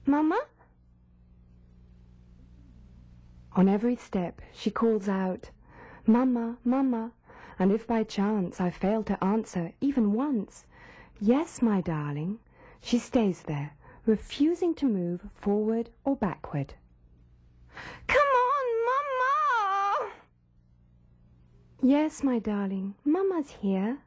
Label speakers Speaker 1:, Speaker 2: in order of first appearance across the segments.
Speaker 1: Mama? On every step she calls out, Mama, Mama, and if by chance I fail to answer even once, yes, my darling, she stays there, refusing to move forward or backward. Come on, Mama! Yes, my darling, Mama's here.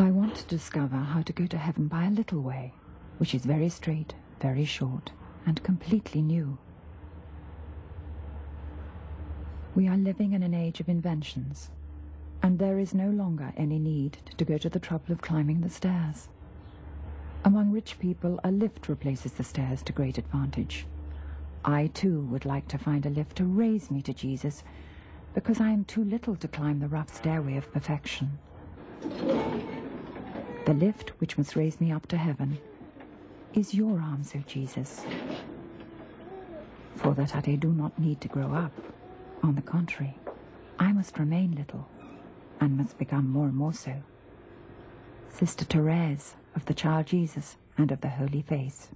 Speaker 2: I want to discover how to go to heaven by a little way, which is very straight, very short, and completely new. We are living in an age of inventions, and there is no longer any need to go to the trouble of climbing the stairs. Among rich people, a lift replaces the stairs to great advantage. I, too, would like to find a lift to raise me to Jesus, because I am too little to climb the rough stairway of perfection. The lift which must raise me up to heaven is your answer, Jesus. For that I do not need to grow up. On the contrary, I must remain little, and must become more and more so. Sister Therese of the Child Jesus and of the Holy Face.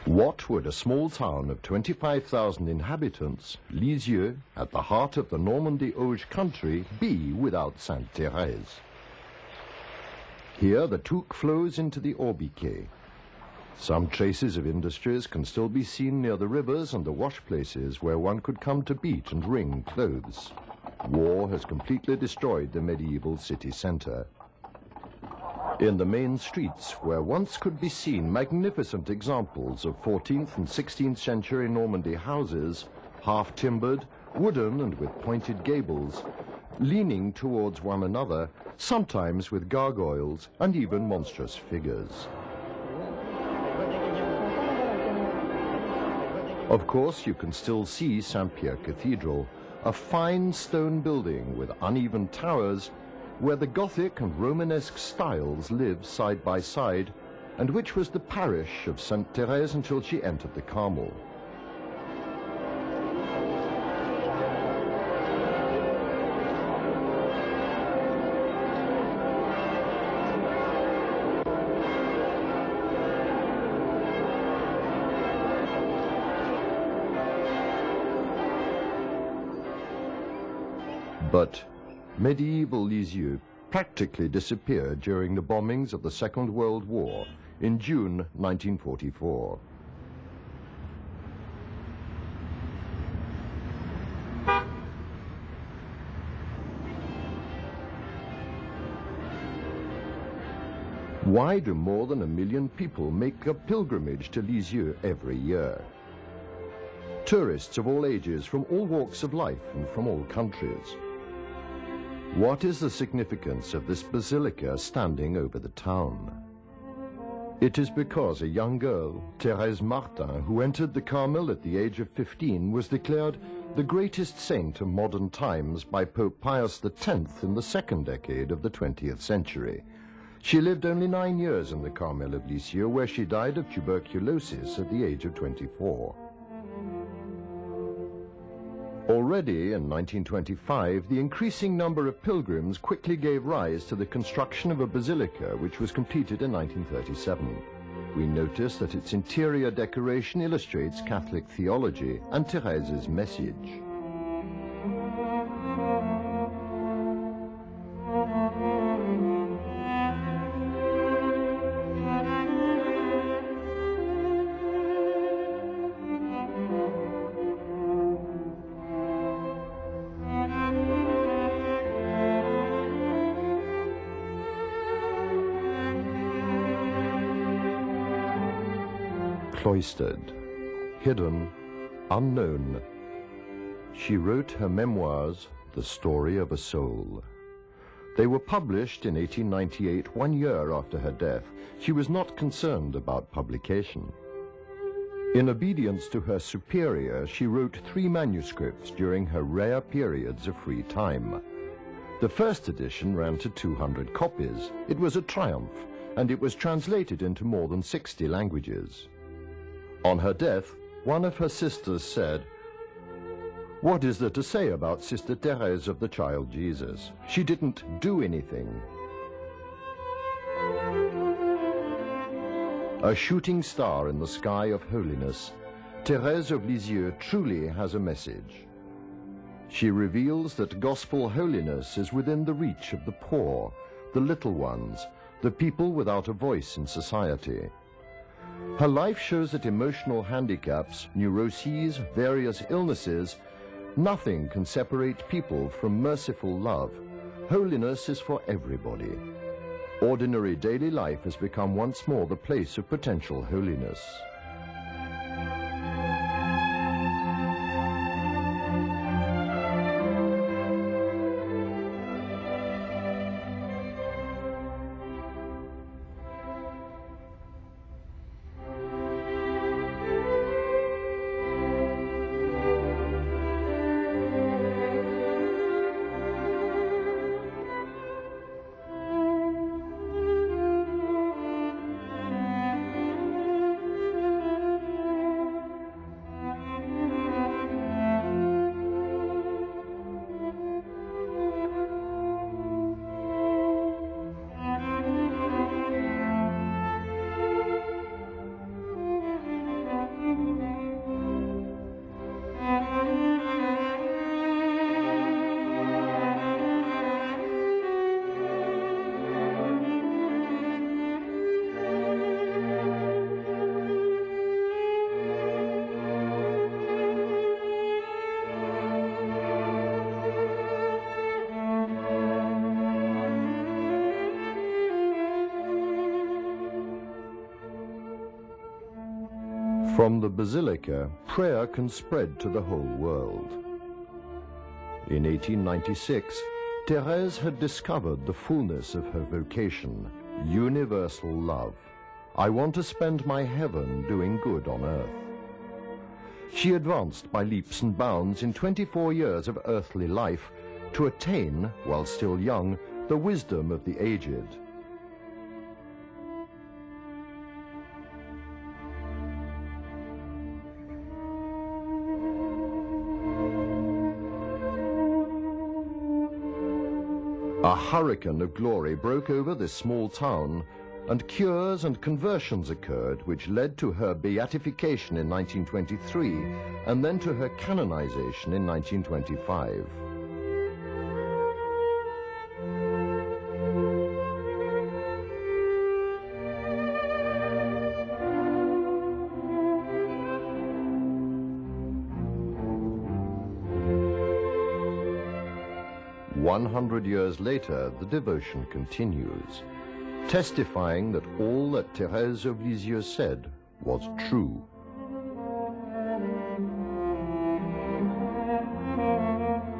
Speaker 3: What would a small town of 25,000 inhabitants, Lisieux, at the heart of the Normandy-Auge country, be without Sainte Thérèse? Here the Touques flows into the Orbiquet. Some traces of industries can still be seen near the rivers and the wash places where one could come to beat and wring clothes. War has completely destroyed the medieval city centre. In the main streets, where once could be seen magnificent examples of 14th and 16th century Normandy houses, half-timbered, wooden and with pointed gables, leaning towards one another, sometimes with gargoyles and even monstrous figures. Of course, you can still see Saint-Pierre Cathedral, a fine stone building with uneven towers, where the Gothic and Romanesque styles live side by side, and which was the parish of Saint Therese until she entered the Carmel. But medieval Lisieux practically disappeared during the bombings of the Second World War in June 1944. Why do more than 1 million people make a pilgrimage to Lisieux every year? Tourists of all ages, from all walks of life and from all countries. What is the significance of this basilica standing over the town? It is because a young girl, Thérèse Martin, who entered the Carmel at the age of 15, was declared the greatest saint of modern times by Pope Pius X in the second decade of the 20th century. She lived only 9 years in the Carmel of Lisieux, where she died of tuberculosis at the age of 24. Already in 1925, the increasing number of pilgrims quickly gave rise to the construction of a basilica, which was completed in 1937. We notice that its interior decoration illustrates Catholic theology and Thérèse's message. Cloistered, hidden, unknown, she wrote her memoirs, The Story of a Soul. They were published in 1898, 1 year after her death. She was not concerned about publication. In obedience to her superior, she wrote 3 manuscripts during her rare periods of free time. The first edition ran to 200 copies. It was a triumph, and it was translated into more than 60 languages. On her death, one of her sisters said, "What is there to say about Sister Thérèse of the Child Jesus? She didn't do anything." A shooting star in the sky of holiness, Thérèse of Lisieux truly has a message. She reveals that gospel holiness is within the reach of the poor, the little ones, the people without a voice in society. Her life shows that emotional handicaps, neuroses, various illnesses, nothing can separate people from merciful love. Holiness is for everybody. Ordinary daily life has become once more the place of potential holiness. From the basilica, prayer can spread to the whole world. In 1896, Thérèse had discovered the fullness of her vocation, universal love. I want to spend my heaven doing good on earth. She advanced by leaps and bounds in 24 years of earthly life to attain, while still young, the wisdom of the aged. A hurricane of glory broke over this small town, and cures and conversions occurred which led to her beatification in 1923 and then to her canonization in 1925. "100 years later, the devotion continues, testifying that all that Thérèse of Lisieux said was true.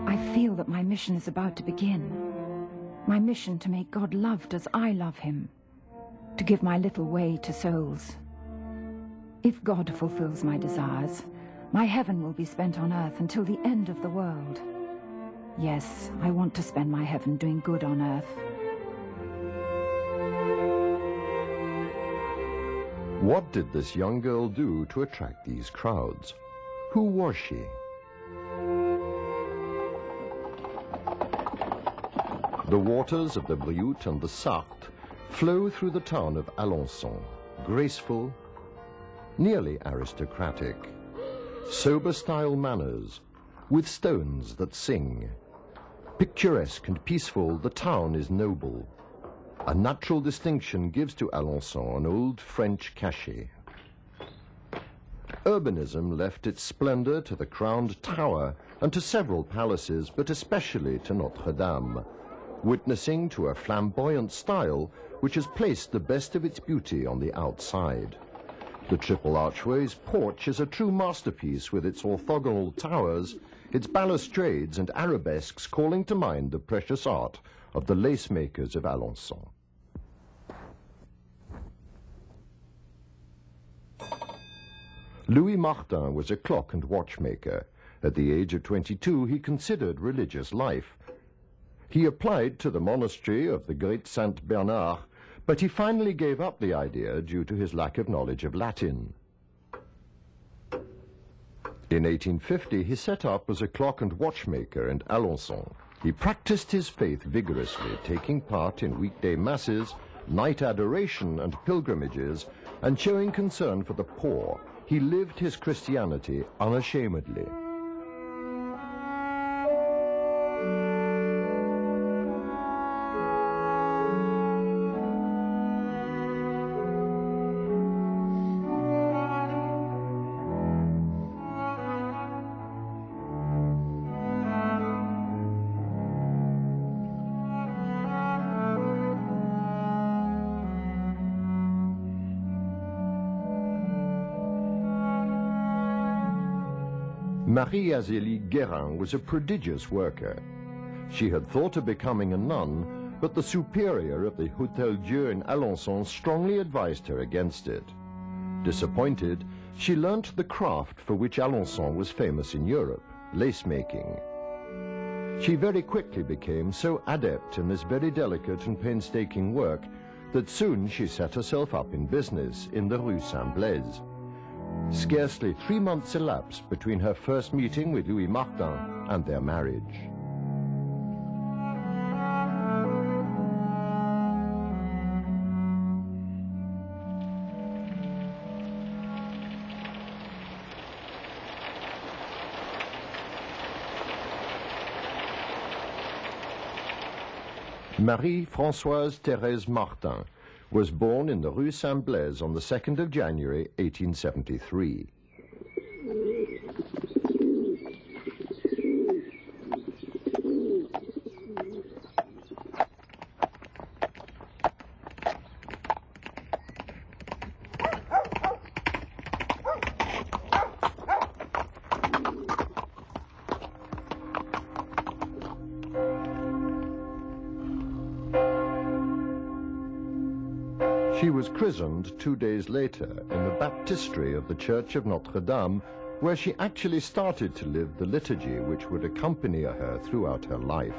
Speaker 2: I feel that my mission is about to begin. My mission to make God loved as I love him, to give my little way to souls. If God fulfills my desires, my heaven will be spent on earth until the end of the world. Yes, I want to spend my heaven doing good on earth."
Speaker 3: What did this young girl do to attract these crowds? Who was she? The waters of the Brioute and the Sarthe flow through the town of Alençon, graceful, nearly aristocratic, sober-style manners, with stones that sing. Picturesque and peaceful, the town is noble. A natural distinction gives to Alençon an old French cachet. Urbanism left its splendor to the crowned tower and to several palaces, but especially to Notre Dame, witnessing to a flamboyant style which has placed the best of its beauty on the outside. The triple archway's porch is a true masterpiece with its orthogonal towers, its balustrades and arabesques calling to mind the precious art of the lace makers of Alençon. Louis Martin was a clock and watchmaker. At the age of 22, he considered religious life. He applied to the monastery of the great Saint Bernard, but he finally gave up the idea due to his lack of knowledge of Latin. In 1850, he set up as a clock and watchmaker in Alençon. He practiced his faith vigorously, taking part in weekday masses, night adoration and pilgrimages, and showing concern for the poor. He lived his Christianity unashamedly. Marie-Azélie Guérin was a prodigious worker. She had thought of becoming a nun, but the superior of the Hôtel Dieu in Alençon strongly advised her against it. Disappointed, she learnt the craft for which Alençon was famous in Europe, lace-making. She very quickly became so adept in this very delicate and painstaking work that soon she set herself up in business in the Rue Saint-Blaise. Scarcely 3 months elapsed between her first meeting with Louis Martin and their marriage. Marie-Françoise Thérèse Martin was born in the Rue Saint-Blaise on the 2nd of January, 1873. She was christened 2 days later in the baptistry of the Church of Notre Dame, where she actually started to live the liturgy which would accompany her throughout her life.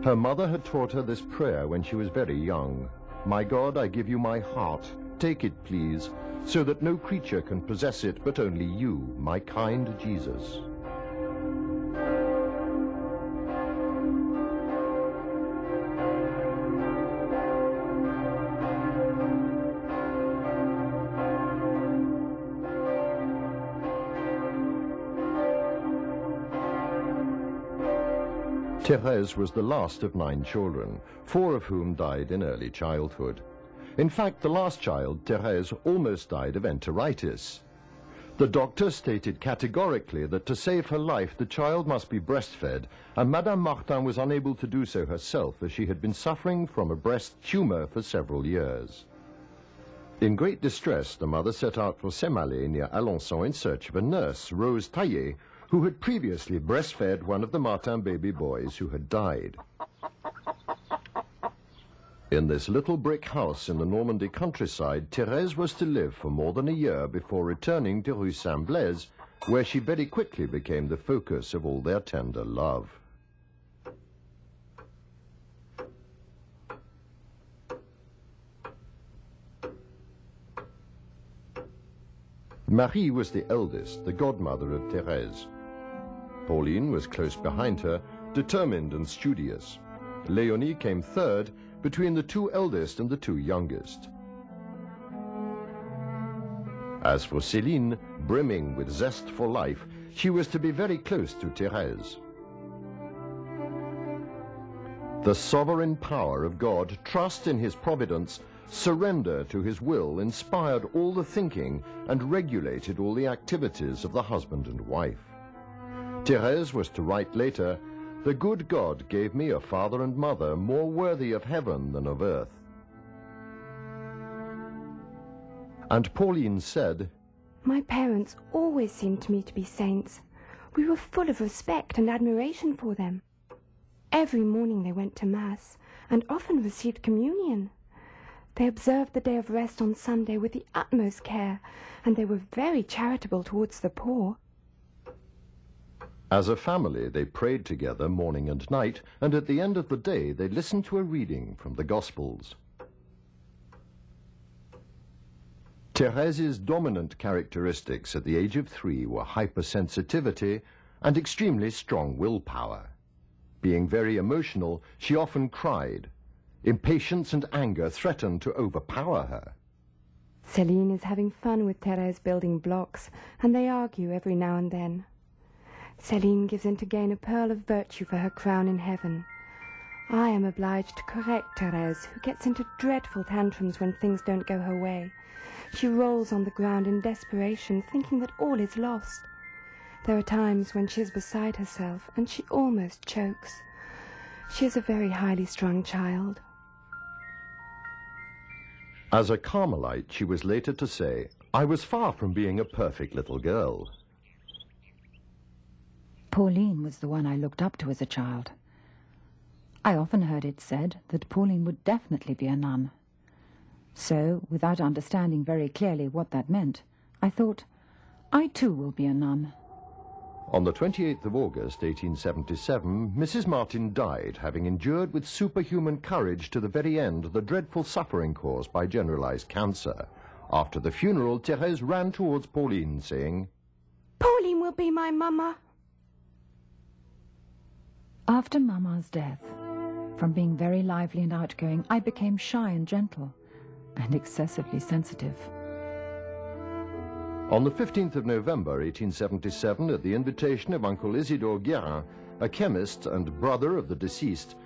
Speaker 3: Her mother had taught her this prayer when she was very young. "My God, I give you my heart. Take it, please, so that no creature can possess it but only you, my kind Jesus." Thérèse was the last of 9 children, 4 of whom died in early childhood. In fact, the last child, Thérèse, almost died of enteritis. The doctor stated categorically that to save her life, the child must be breastfed, and Madame Martin was unable to do so herself, as she had been suffering from a breast tumor for several years. In great distress, the mother set out for Saint-Malé near Alençon in search of a nurse, Rose Taillé, who had previously breastfed one of the Martin baby boys who had died. In this little brick house in the Normandy countryside, Thérèse was to live for more than a year before returning to Rue Saint-Blaise, where she very quickly became the focus of all their tender love. Marie was the eldest, the godmother of Thérèse. Pauline was close behind her, determined and studious. Léonie came third, between the 2 eldest and the 2 youngest. As for Céline, brimming with zest for life, she was to be very close to Thérèse. The sovereign power of God, trust in his providence, surrender to his will inspired all the thinking and regulated all the activities of the husband and wife. Thérèse was to write later, "The good God gave me a father and mother more worthy of heaven than of earth." And Pauline said,
Speaker 1: "My parents always seemed to me to be saints. We were full of respect and admiration for them. Every morning they went to Mass and often received communion. They observed the day of rest on Sunday with the utmost care, and they were very charitable towards the poor."
Speaker 3: As a family, they prayed together morning and night, and at the end of the day, they listened to a reading from the Gospels. Thérèse's dominant characteristics at the age of 3 were hypersensitivity and extremely strong willpower. Being very emotional, she often cried. Impatience and anger threatened to overpower her.
Speaker 1: Céline is having fun with Thérèse building blocks, and they argue every now and then. Céline gives in to gain a pearl of virtue for her crown in heaven. I am obliged to correct Thérèse, who gets into dreadful tantrums when things don't go her way. She rolls on the ground in desperation, thinking that all is lost. There are times when she is beside herself, and she almost chokes. She is a very highly strung child.
Speaker 3: As a Carmelite, she was later to say, "I was far from being a perfect little girl."
Speaker 2: Pauline was the one I looked up to as a child. I often heard it said that Pauline would definitely be a nun. So, without understanding very clearly what that meant, I thought, I too will be a nun.
Speaker 3: On the 28th of August, 1877, Mrs. Martin died, having endured with superhuman courage to the very end the dreadful suffering caused by generalized cancer. After the funeral, Thérèse ran towards Pauline, saying,
Speaker 1: "Pauline will be my mama."
Speaker 2: After Mama's death, from being very lively and outgoing, I became shy and gentle, and excessively sensitive.
Speaker 3: On the 15th of November, 1877, at the invitation of Uncle Isidore Guérin, a chemist and brother of the deceased,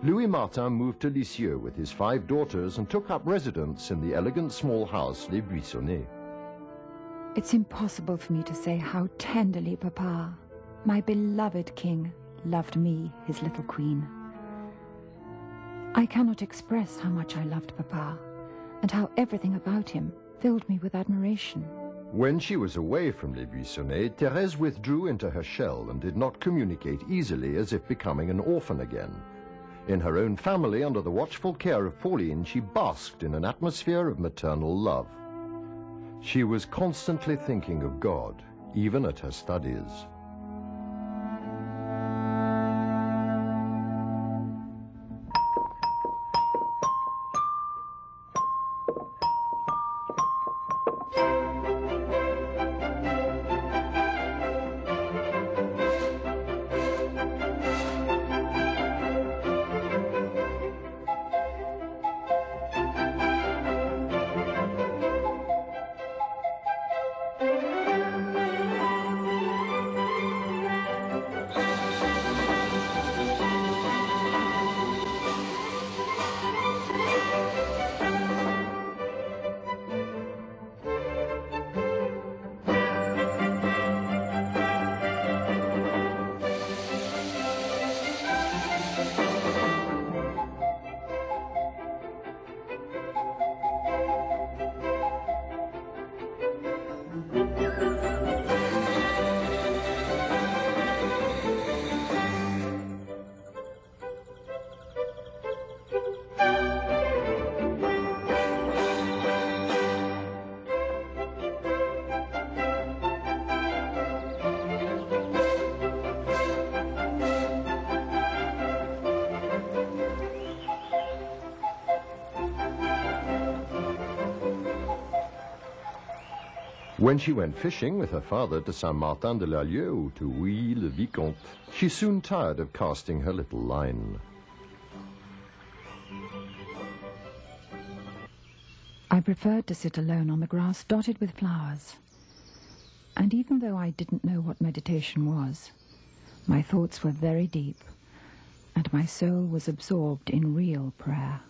Speaker 3: Louis Martin moved to Lisieux with his 5 daughters and took up residence in the elegant small house Les Buissonnets.
Speaker 2: It's impossible for me to say how tenderly Papa, my beloved king, loved me, his little queen. I cannot express how much I loved Papa, and how everything about him filled me with admiration.
Speaker 3: When she was away from Les Buissonnets, Thérèse withdrew into her shell and did not communicate easily, as if becoming an orphan again. In her own family, under the watchful care of Pauline, she basked in an atmosphere of maternal love. She was constantly thinking of God, even at her studies. When she went fishing with her father to Saint-Martin-de-l'Allieu or to Ouy-le-Vicomte, she soon tired of casting her little line.
Speaker 2: I preferred to sit alone on the grass dotted with flowers. And even though I didn't know what meditation was, my thoughts were very deep, and my soul was absorbed in real prayer.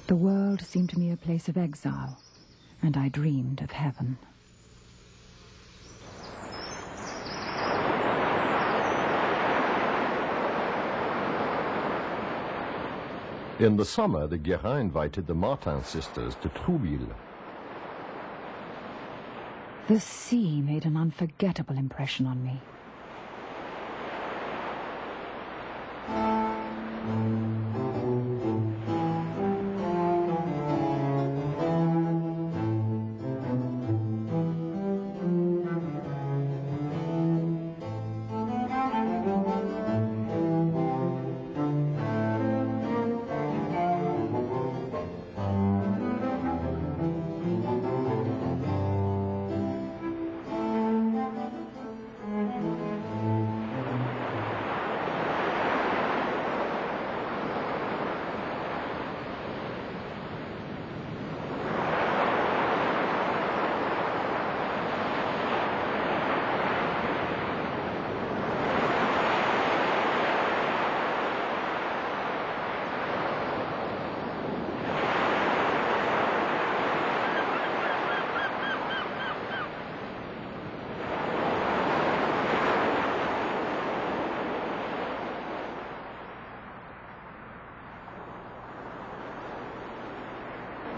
Speaker 2: The world seemed to me a place of exile, and I dreamed of heaven.
Speaker 3: In the summer, the Guérin invited the Martin sisters to Trouville.
Speaker 2: The sea made an unforgettable impression on me.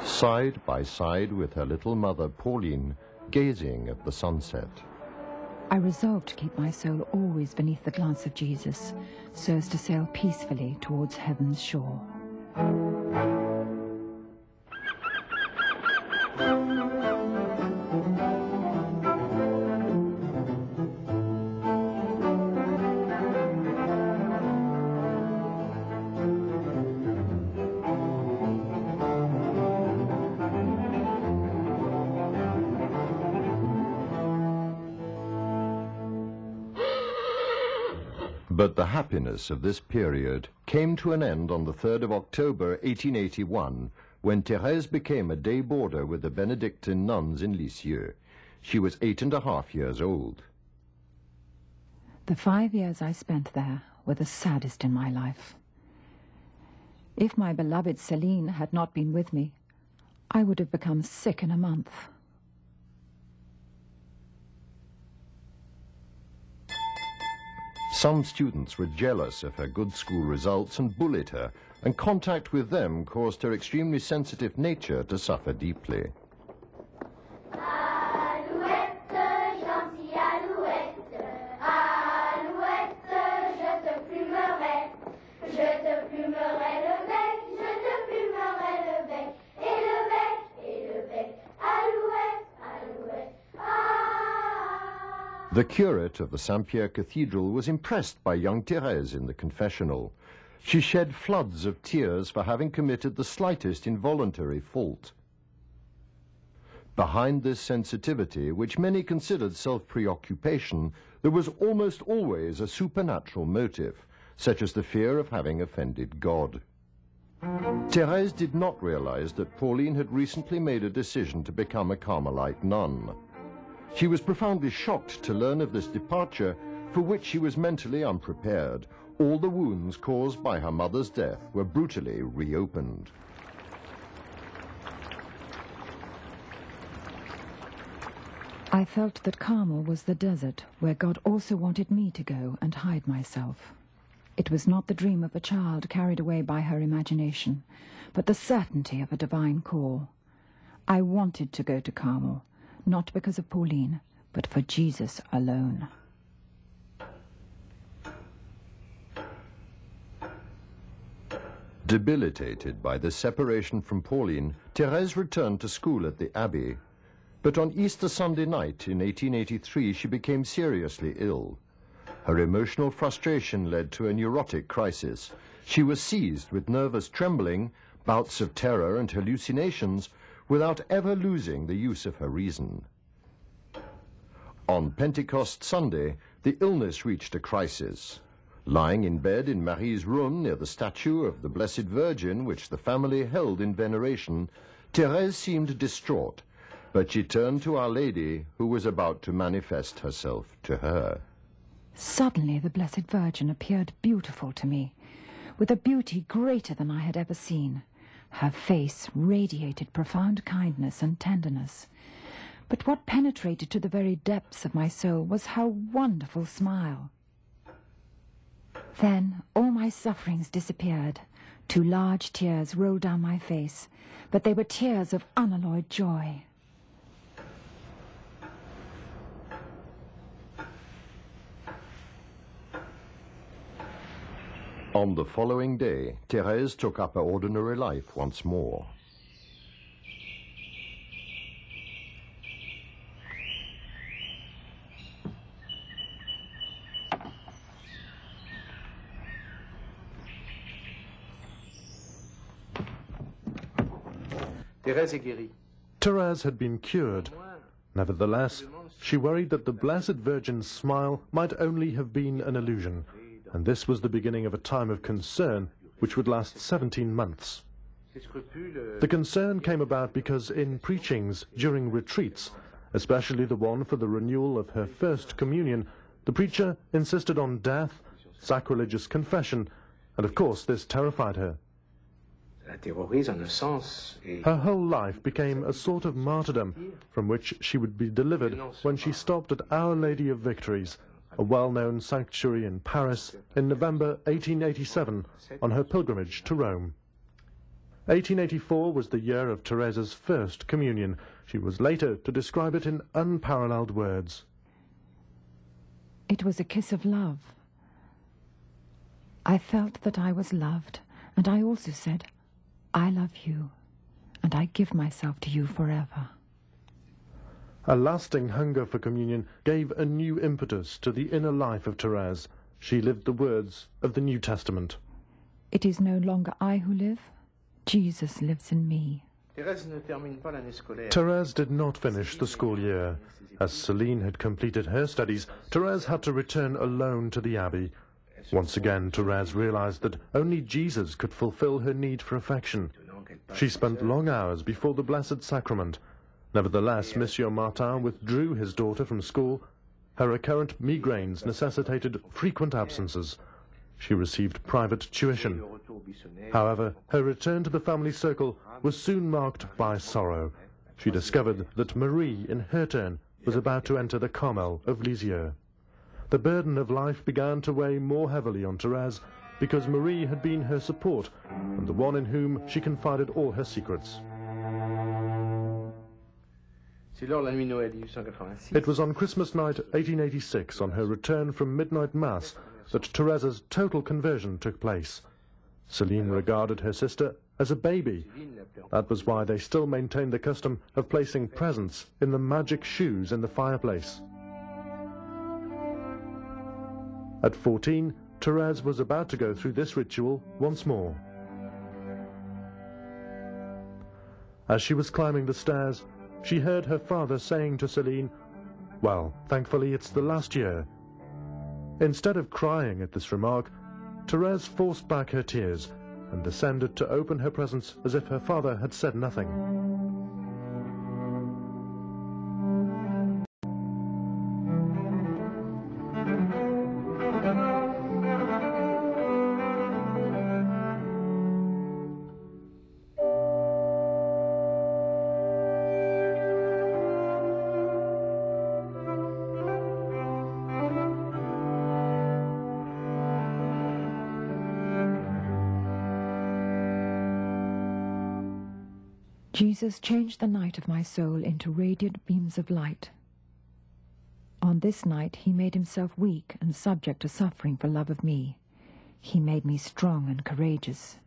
Speaker 3: Side by side with her little mother, Pauline, gazing at the sunset.
Speaker 2: I resolved to keep my soul always beneath the glance of Jesus, so as to sail peacefully towards heaven's shore.
Speaker 3: But the happiness of this period came to an end on the 3rd of October 1881, when Thérèse became a day boarder with the Benedictine nuns in Lisieux. She was 8.5 years old.
Speaker 2: The 5 years I spent there were the saddest in my life. If my beloved Céline had not been with me, I would have become sick in a month.
Speaker 3: Some students were jealous of her good school results and bullied her, and contact with them caused her extremely sensitive nature to suffer deeply.
Speaker 4: Alouette, je te plumerai, je te
Speaker 3: The curate of the Saint-Pierre Cathedral was impressed by young Thérèse in the confessional. She shed floods of tears for having committed the slightest involuntary fault. Behind this sensitivity, which many considered self-preoccupation, there was almost always a supernatural motive, such as the fear of having offended God. Thérèse did not realize that Pauline had recently made a decision to become a Carmelite nun. She was profoundly shocked to learn of this departure, for which she was mentally unprepared. All the wounds caused by her mother's death were brutally reopened.
Speaker 2: I felt that Carmel was the desert where God also wanted me to go and hide myself. It was not the dream of a child carried away by her imagination, but the certainty of a divine call. I wanted to go to Carmel, not because of Pauline, but for Jesus alone.
Speaker 3: Debilitated by the separation from Pauline, Thérèse returned to school at the Abbey. But on Easter Sunday night in 1883, she became seriously ill. Her emotional frustration led to a neurotic crisis. She was seized with nervous trembling, bouts of terror and hallucinations, without ever losing the use of her reason. On Pentecost Sunday, the illness reached a crisis. Lying in bed in Marie's room near the statue of the Blessed Virgin, which the family held in veneration, Thérèse seemed distraught, but she turned to Our Lady, who was about to manifest herself to her.
Speaker 2: Suddenly the Blessed Virgin appeared beautiful to me, with a beauty greater than I had ever seen. Her face radiated profound kindness and tenderness. But what penetrated to the very depths of my soul was her wonderful smile. Then all my sufferings disappeared. 2 large tears rolled down my face, but they were tears of unalloyed joy.
Speaker 3: On the following day, Thérèse took up her ordinary life once more.
Speaker 4: Thérèse had been cured. Nevertheless, she worried that the Blessed Virgin's smile might only have been an illusion, and this was the beginning of a time of concern which would last 17 months. The concern came about because in preachings during retreats, especially the one for the renewal of her first communion, the preacher insisted on death, sacrilegious confession, and of course this terrified her. Her whole life became a sort of martyrdom from which she would be delivered when she stopped at Our Lady of Victories, a well-known sanctuary in Paris, in November 1887 on her pilgrimage to Rome. 1884 was the year of Thérèse's first communion. She was later to describe it in unparalleled words.
Speaker 2: It was a kiss of love. I felt that I was loved, and I also said, I love you, and I give myself to you forever.
Speaker 4: A lasting hunger for communion gave a new impetus to the inner life of Thérèse. She lived the words of the New Testament.
Speaker 2: It is no longer I who live, Jesus lives in me.
Speaker 4: Thérèse did not finish the school year. As Céline had completed her studies, Thérèse had to return alone to the Abbey. Once again, Thérèse realized that only Jesus could fulfill her need for affection. She spent long hours before the Blessed Sacrament. Nevertheless, Monsieur Martin withdrew his daughter from school. Her recurrent migraines necessitated frequent absences. She received private tuition. However, her return to the family circle was soon marked by sorrow. She discovered that Marie, in her turn, was about to enter the Carmel of Lisieux. The burden of life began to weigh more heavily on Thérèse because Marie had been her support and the one in whom she confided all her secrets. It was on Christmas night 1886, on her return from midnight mass, that Thérèse's total conversion took place. Céline regarded her sister as a baby. That was why they still maintained the custom of placing presents in the magic shoes in the fireplace. At 14, Therese was about to go through this ritual once more. As she was climbing the stairs, she heard her father saying to Celine, "Well, thankfully it's the last year." Instead of crying at this remark, Therese forced back her tears and descended to open her presents as if her father had said nothing.
Speaker 2: Jesus changed the night of my soul into radiant beams of light. On this night he made himself weak and subject to suffering for love of me. He made me strong and courageous.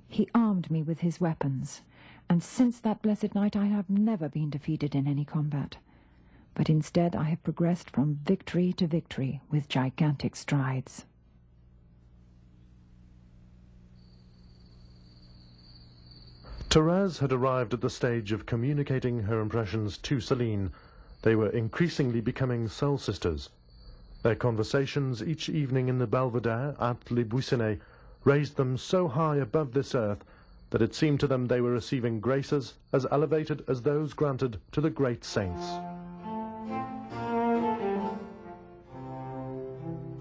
Speaker 2: He armed me with his weapons, and since that blessed night I have never been defeated in any combat, but instead I have progressed from victory to victory with gigantic strides.
Speaker 4: Therese had arrived at the stage of communicating her impressions to Celine. They were increasingly becoming soul sisters. Their conversations each evening in the Belvedere at Les Buissonnets raised them so high above this earth that it seemed to them they were receiving graces as elevated as those granted to the great saints.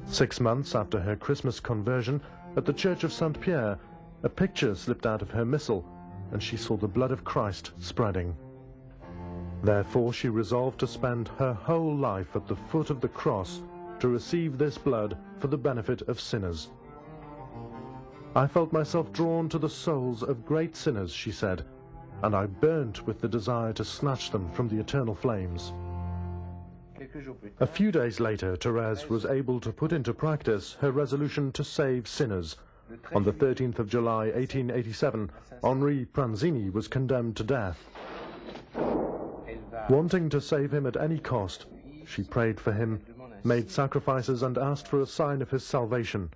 Speaker 4: 6 months after her Christmas conversion at the Church of St. Pierre, a picture slipped out of her missal, and she saw the blood of Christ spreading. Therefore she resolved to spend her whole life at the foot of the cross to receive this blood for the benefit of sinners. "I felt myself drawn to the souls of great sinners," she said, "and I burnt with the desire to snatch them from the eternal flames." A few days later, Therese was able to put into practice her resolution to save sinners. On the 13th of July 1887, Henri Pranzini was condemned to death. Wanting to save him at any cost, she prayed for him, made sacrifices and asked for a sign of his salvation.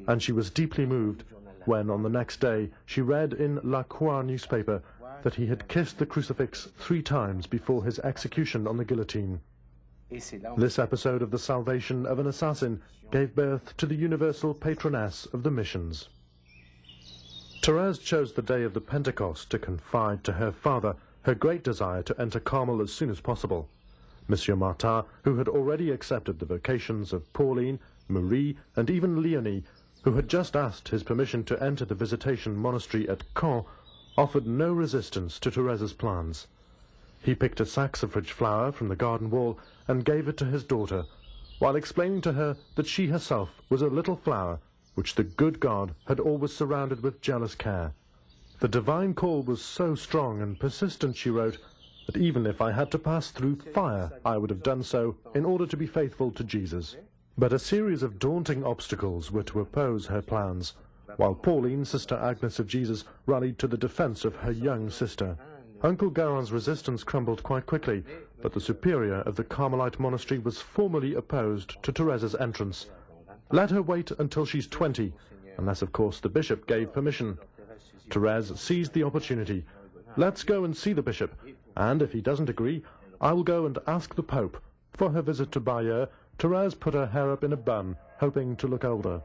Speaker 4: And she was deeply moved when, on the next day, she read in La Croix newspaper that he had kissed the crucifix 3 times before his execution on the guillotine. This episode of the salvation of an assassin gave birth to the universal patroness of the missions. Therese chose the day of the Pentecost to confide to her father her great desire to enter Carmel as soon as possible. Monsieur Martin, who had already accepted the vocations of Pauline, Marie, and even Leonie, who had just asked his permission to enter the Visitation Monastery at Caen, offered no resistance to Therese's plans. He picked a saxifrage flower from the garden wall and gave it to his daughter, while explaining to her that she herself was a little flower which the good God had always surrounded with jealous care. "The divine call was so strong and persistent," she wrote, "that even if I had to pass through fire, I would have done so in order to be faithful to Jesus." But a series of daunting obstacles were to oppose her plans, while Pauline, Sister Agnes of Jesus, rallied to the defense of her young sister. Uncle Garon's resistance crumbled quite quickly, but the superior of the Carmelite monastery was formally opposed to Therese's entrance. "Let her wait until she's 20, unless, of course, the bishop gave permission." Therese seized the opportunity. "Let's go and see the bishop, and if he doesn't agree, I will go and ask the Pope." For her visit to Bayeux, Therese put her hair up in a bun, hoping to look older.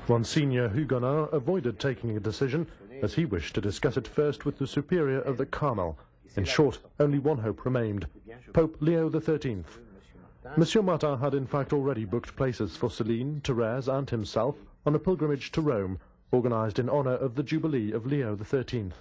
Speaker 4: Monsignor Huguenin avoided taking a decision, as he wished to discuss it first with the superior of the Carmel. In short, only one hope remained: Pope Leo XIII. Monsieur Martin had in fact already booked places for Celine, Therese, and himself on a pilgrimage to Rome, organized in honor of the Jubilee of Leo XIII.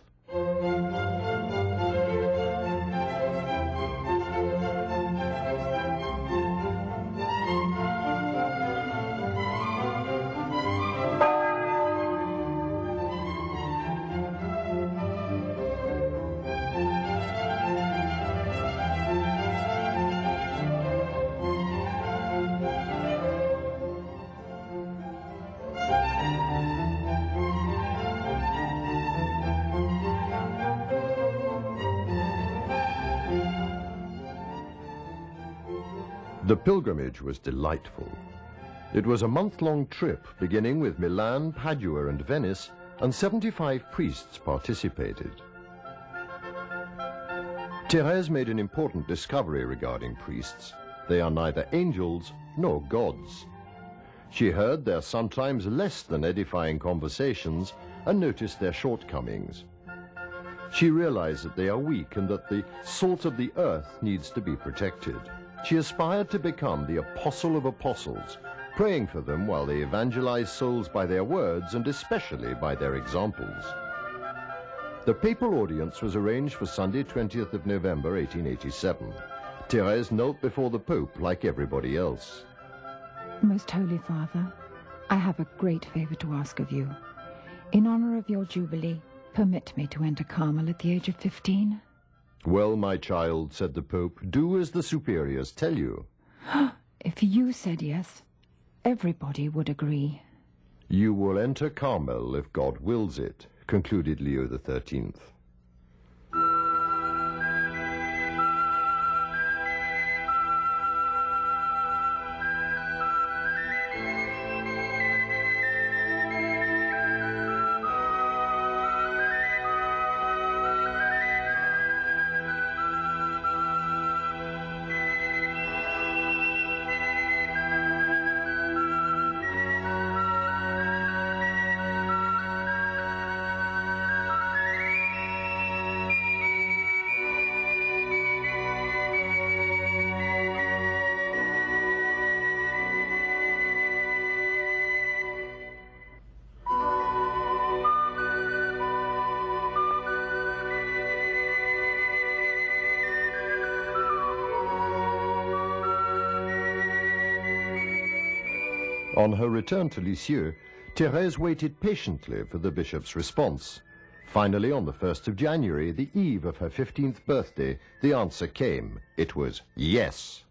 Speaker 3: The pilgrimage was delightful. It was a month-long trip beginning with Milan, Padua and Venice, and 75 priests participated. Therese made an important discovery regarding priests. They are neither angels nor gods. She heard their sometimes less than edifying conversations and noticed their shortcomings. She realized that they are weak and that the salt of the earth needs to be protected. She aspired to become the apostle of apostles, praying for them while they evangelized souls by their words and especially by their examples. The papal audience was arranged for Sunday, 20th of November, 1887. Therese knelt before the Pope like everybody else.
Speaker 2: Most Holy Father, I have a great favor to ask of you. In honor of your Jubilee, permit me to enter Carmel at the age of 15.
Speaker 3: Well, my child, said the Pope, do as the superiors tell you.
Speaker 2: If you said yes, everybody would agree.
Speaker 3: You will enter Carmel if God wills it, concluded Leo XIII. On her return to Lisieux, Therese waited patiently for the bishop's response. Finally, on the 1st of January, the eve of her 15th birthday, the answer came. It was yes.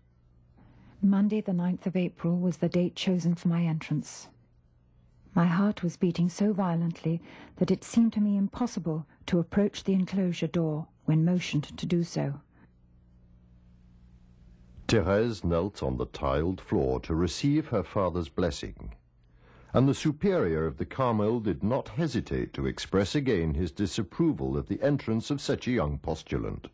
Speaker 2: Monday, the 9th of April, was the date chosen for my entrance. My heart was beating so violently that it seemed to me impossible to approach the enclosure door when motioned to do so.
Speaker 3: Therese knelt on the tiled floor to receive her father's blessing, and the superior of the Carmel did not hesitate to express again his disapproval of the entrance of such a young postulant.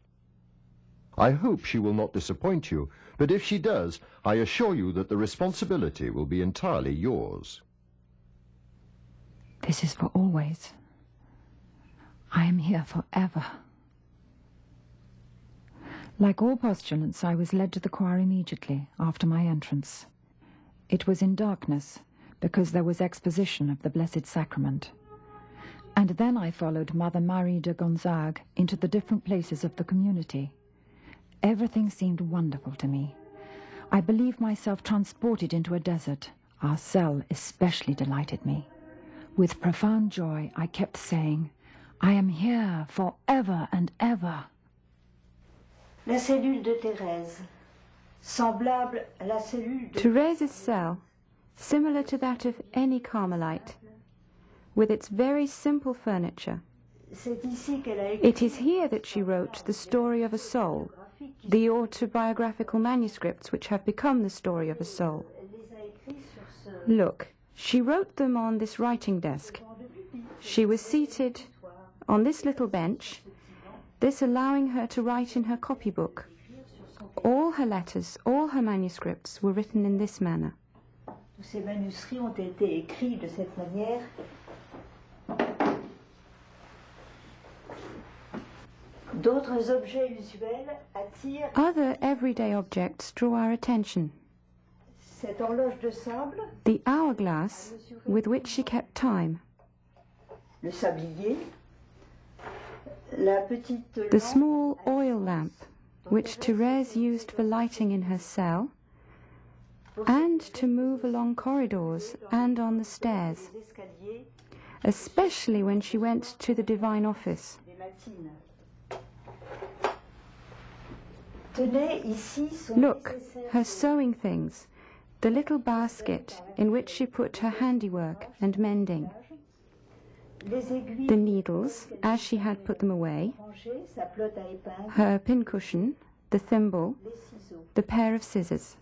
Speaker 3: I hope she will not disappoint you, but if she does, I assure you that the responsibility will be entirely yours.
Speaker 2: This is for always. I am here forever. Like all postulants, I was led to the choir immediately after my entrance. It was in darkness, because there was exposition of the Blessed Sacrament. And then I followed Mother Marie de Gonzague into the different places of the community. Everything seemed wonderful to me. I believed myself transported into a desert. Our cell especially delighted me. With profound joy, I kept saying, I am here forever and ever.
Speaker 5: La cellule de Thérèse, semblable à la cellule de...
Speaker 1: Therese's cell, similar to that of any Carmelite, with its very simple furniture. It is here that she wrote the story of a soul, the autobiographical manuscripts which have become the story of a soul. Look, she wrote them on this writing desk. She was seated on this little bench, this allowing her to write in her copybook. All her letters, all her manuscripts were written in this manner.
Speaker 5: Ces manuscrits ont été écrits de cette manière. D'autres objets usuels attirent...
Speaker 1: Other everyday objects draw our attention.
Speaker 5: Cette horloge de sable,
Speaker 1: the hourglass with which she kept time,
Speaker 5: le sablier, la petite
Speaker 1: the small oil lamp which Thérèse used for lighting in her cell and to move along corridors and on the stairs, especially when she went to the divine office. Look, her sewing things, the little basket in which she put her handiwork and mending, the needles as she had put them away, her pincushion, the thimble, the pair of scissors.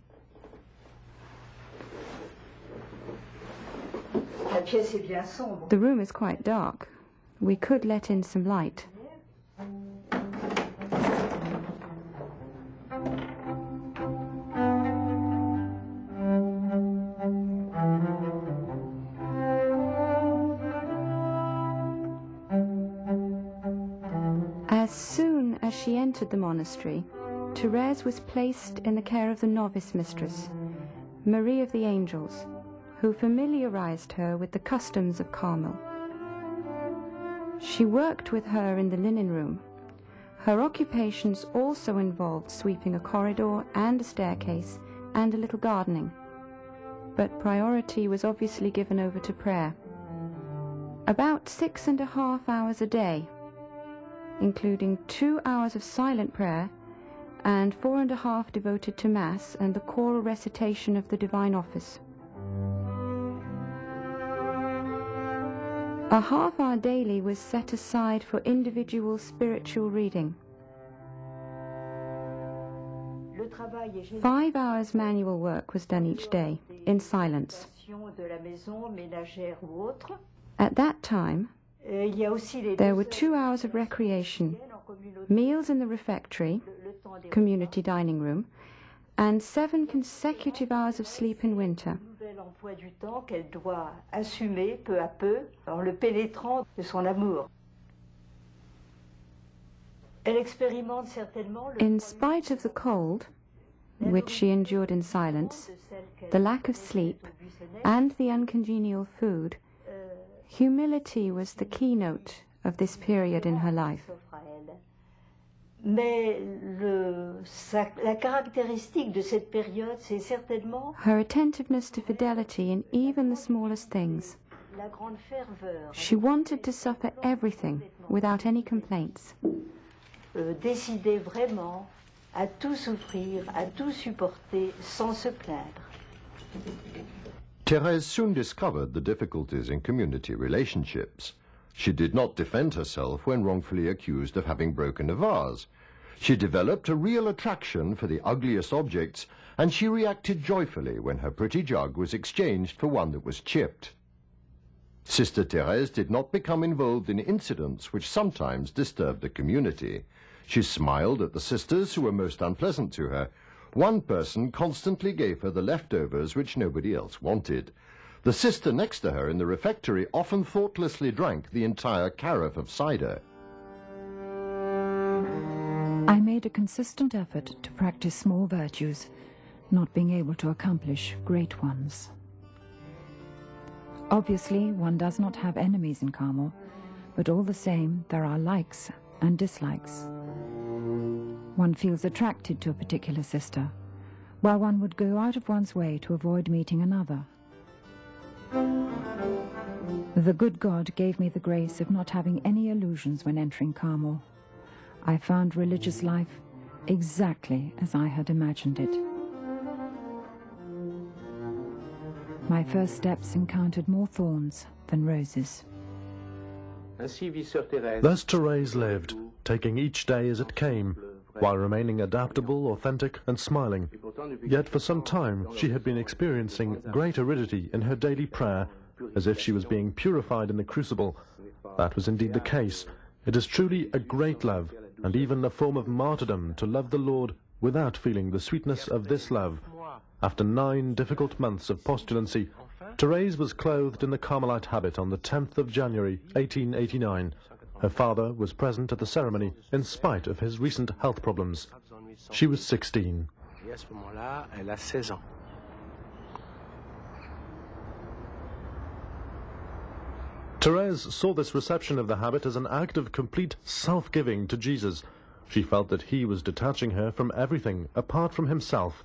Speaker 5: pièce est bien sombre.
Speaker 6: The room is quite dark. We could let in some light. As soon as she entered the monastery, Therese was placed in the care of the novice mistress, Marie of the Angels, who familiarized her with the customs of Carmel. She worked with her in the linen room. Her occupations also involved sweeping a corridor and a staircase and a little gardening. But priority was obviously given over to prayer. About 6.5 hours a day, including 2 hours of silent prayer and 4.5 devoted to Mass and the choral recitation of the Divine Office. A half-hour daily was set aside for individual spiritual reading. 5 hours manual work was done each day, in silence. At that time, there were 2 hours of recreation, meals in the refectory, community dining room, and 7 consecutive hours of sleep in winter. In spite of the cold, which she endured in silence, the lack of sleep, and the uncongenial food, humility was the keynote of this period in her life. Her attentiveness to fidelity in even the smallest things. She wanted to suffer everything without any complaints.
Speaker 5: Décider vraiment à tout souffrir, à tout supporter sans se plaindre.
Speaker 3: Thérèse soon discovered the difficulties in community relationships. She did not defend herself when wrongfully accused of having broken a vase. She developed a real attraction for the ugliest objects, and she reacted joyfully when her pretty jug was exchanged for one that was chipped. Sister Thérèse did not become involved in incidents which sometimes disturbed the community. She smiled at the sisters who were most unpleasant to her. One person constantly gave her the leftovers which nobody else wanted. The sister next to her in the refectory often thoughtlessly drank the entire carafe of cider.
Speaker 2: I made a consistent effort to practice small virtues, not being able to accomplish great ones. Obviously, one does not have enemies in Carmel, but all the same, there are likes and dislikes. One feels attracted to a particular sister, while one would go out of one's way to avoid meeting another. The good God gave me the grace of not having any illusions when entering Carmel. I found religious life exactly as I had imagined it. My first steps encountered more thorns than roses.
Speaker 4: Thus Thérèse lived, taking each day as it came, while remaining adaptable, authentic, and smiling. Yet for some time she had been experiencing great aridity in her daily prayer, as if she was being purified in the crucible. That was indeed the case. It is truly a great love, and even a form of martyrdom, to love the Lord without feeling the sweetness of this love. After 9 difficult months of postulancy, Thérèse was clothed in the Carmelite habit on the 10th of January, 1889. Her father was present at the ceremony in spite of his recent health problems. She was 16. Thérèse saw this reception of the habit as an act of complete self-giving to Jesus. She felt that he was detaching her from everything apart from himself.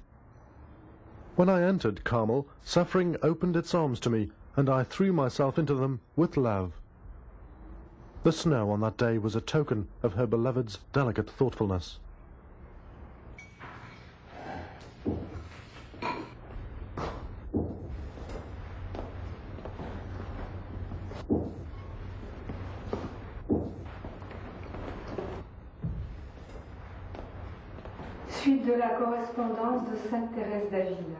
Speaker 4: When I entered Carmel, suffering opened its arms to me, and I threw myself into them with love. The snow on that day was a token of her beloved's delicate thoughtfulness.
Speaker 1: Suite de la correspondance de Sainte Thérèse d'Avila.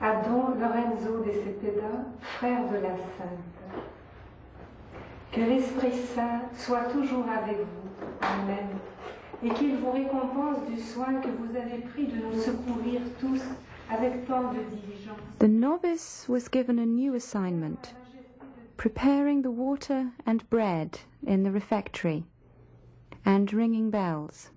Speaker 1: à Don Lorenzo de Cepeda, frère de la Sainte. Que l'Esprit Saint soit toujours avec vous. Amen. Et qu'il vous récompense du soin que vous avez pris de nous secourir tous avec tant de diligence.
Speaker 6: The novice was given a new assignment, preparing the water and bread in the refectory and ringing bells.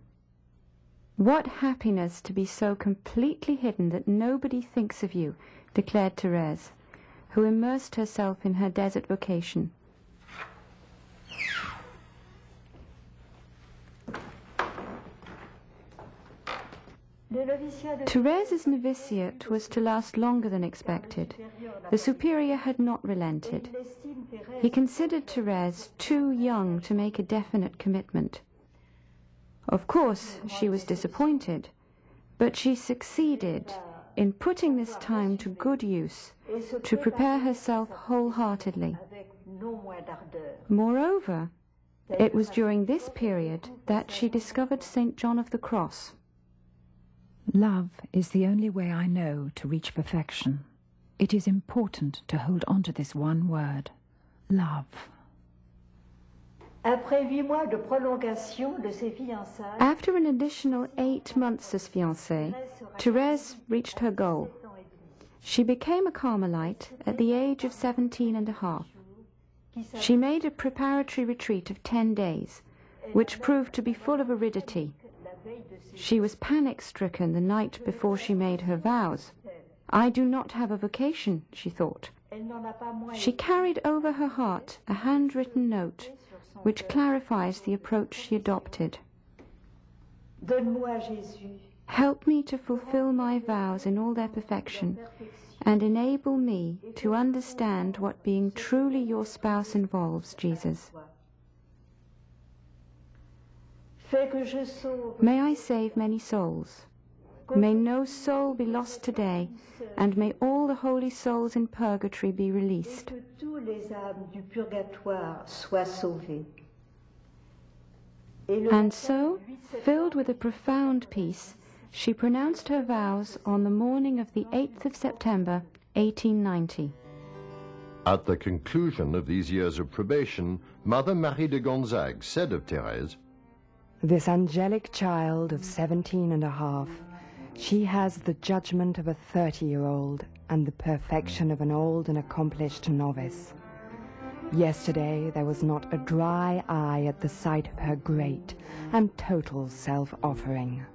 Speaker 6: What happiness to be so completely hidden that nobody thinks of you, declared Therese, who immersed herself in her desert vocation. Therese's novitiate was to last longer than expected. The superior had not relented. He considered Therese too young to make a definite commitment. Of course, she was disappointed, but she succeeded in putting this time to good use to prepare herself wholeheartedly. Moreover, it was during this period that she discovered St. John of the Cross.
Speaker 2: Love is the only way I know to reach perfection. It is important to hold on to this one word, love.
Speaker 5: After
Speaker 6: an additional 8 months as fiancée, Therese reached her goal. She became a Carmelite at the age of 17 and a half. She made a preparatory retreat of 10 days, which proved to be full of aridity. She was panic-stricken the night before she made her vows. I do not have a vocation, she thought. She carried over her heart a handwritten note which clarifies the approach she adopted. Help me to fulfill my vows in all their perfection, and enable me to understand what being truly your spouse involves, Jesus. May I save many souls. May no soul be lost today, and may all the holy souls in purgatory be released. And so, filled with a profound peace, she pronounced her vows on the morning of the 8th of September, 1890.
Speaker 3: At the conclusion of these years of probation, Mother Marie de Gonzague said of Thérèse,
Speaker 1: This angelic child of 17 and a half, she has the judgment of a 30-year-old and the perfection of an old and accomplished novice. Yesterday there was not a dry eye at the sight of her great and total self-offering.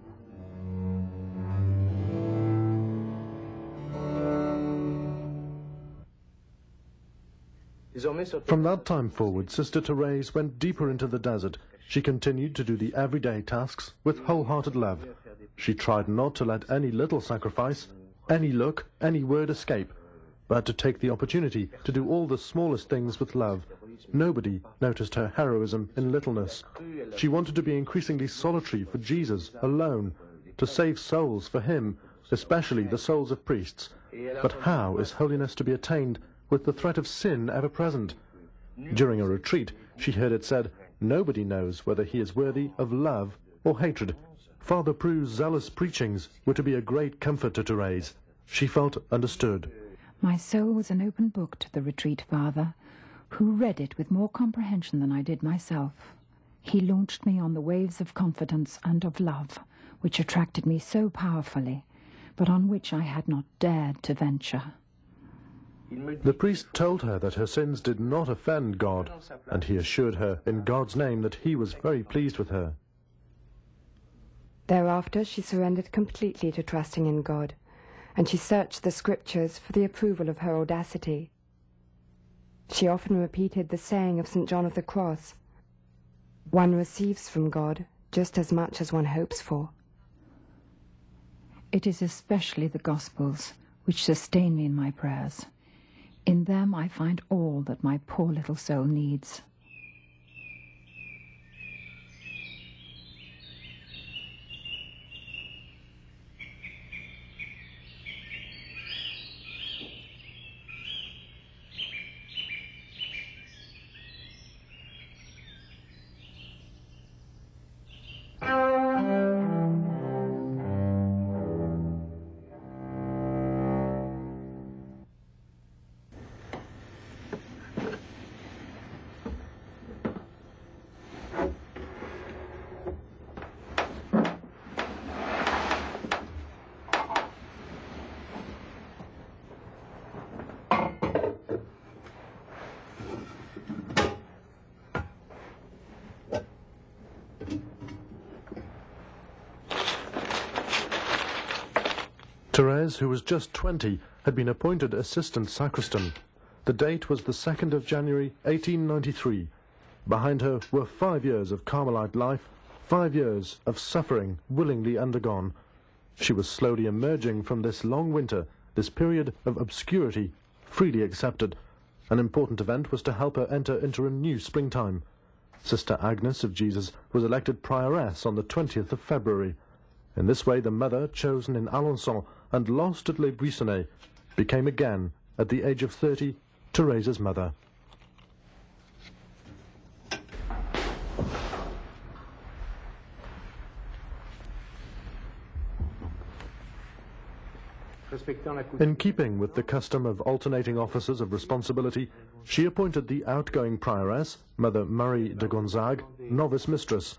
Speaker 4: From that time forward, Sister Therese went deeper into the desert. She continued to do the everyday tasks with wholehearted love. She tried not to let any little sacrifice, any look, any word escape, but to take the opportunity to do all the smallest things with love. Nobody noticed her heroism in littleness. She wanted to be increasingly solitary for Jesus, alone, to save souls for him, especially the souls of priests. But how is holiness to be attained with the threat of sin ever present? During a retreat, she heard it said, nobody knows whether he is worthy of love or hatred. Father Prue's zealous preachings were to be a great comfort to Therese. She felt understood.
Speaker 2: My soul was an open book to the retreat father, who read it with more comprehension than I did myself. He launched me on the waves of confidence and of love, which attracted me so powerfully, but on which I had not dared to venture.
Speaker 4: The priest told her that her sins did not offend God, and he assured her in God's name that he was very pleased with her.
Speaker 1: Thereafter she surrendered completely to trusting in God, and she searched the scriptures for the approval of her audacity. She often repeated the saying of St. John of the Cross, "One receives from God just as much as one hopes for."
Speaker 2: It is especially the Gospels which sustain me in my prayers. In them I find all that my poor little soul needs.
Speaker 4: Therese, who was just 20, had been appointed assistant sacristan. The date was the 2nd of January 1893. Behind her were 5 years of Carmelite life, 5 years of suffering willingly undergone. She was slowly emerging from this long winter, this period of obscurity, freely accepted. An important event was to help her enter into a new springtime. Sister Agnes of Jesus was elected prioress on the 20th of February. In this way the mother, chosen in Alençon and lost at Les Buissonnets, became again, at the age of 30, Therese's mother. In keeping with the custom of alternating officers of responsibility, she appointed the outgoing prioress, Mother Marie de Gonzague, novice mistress,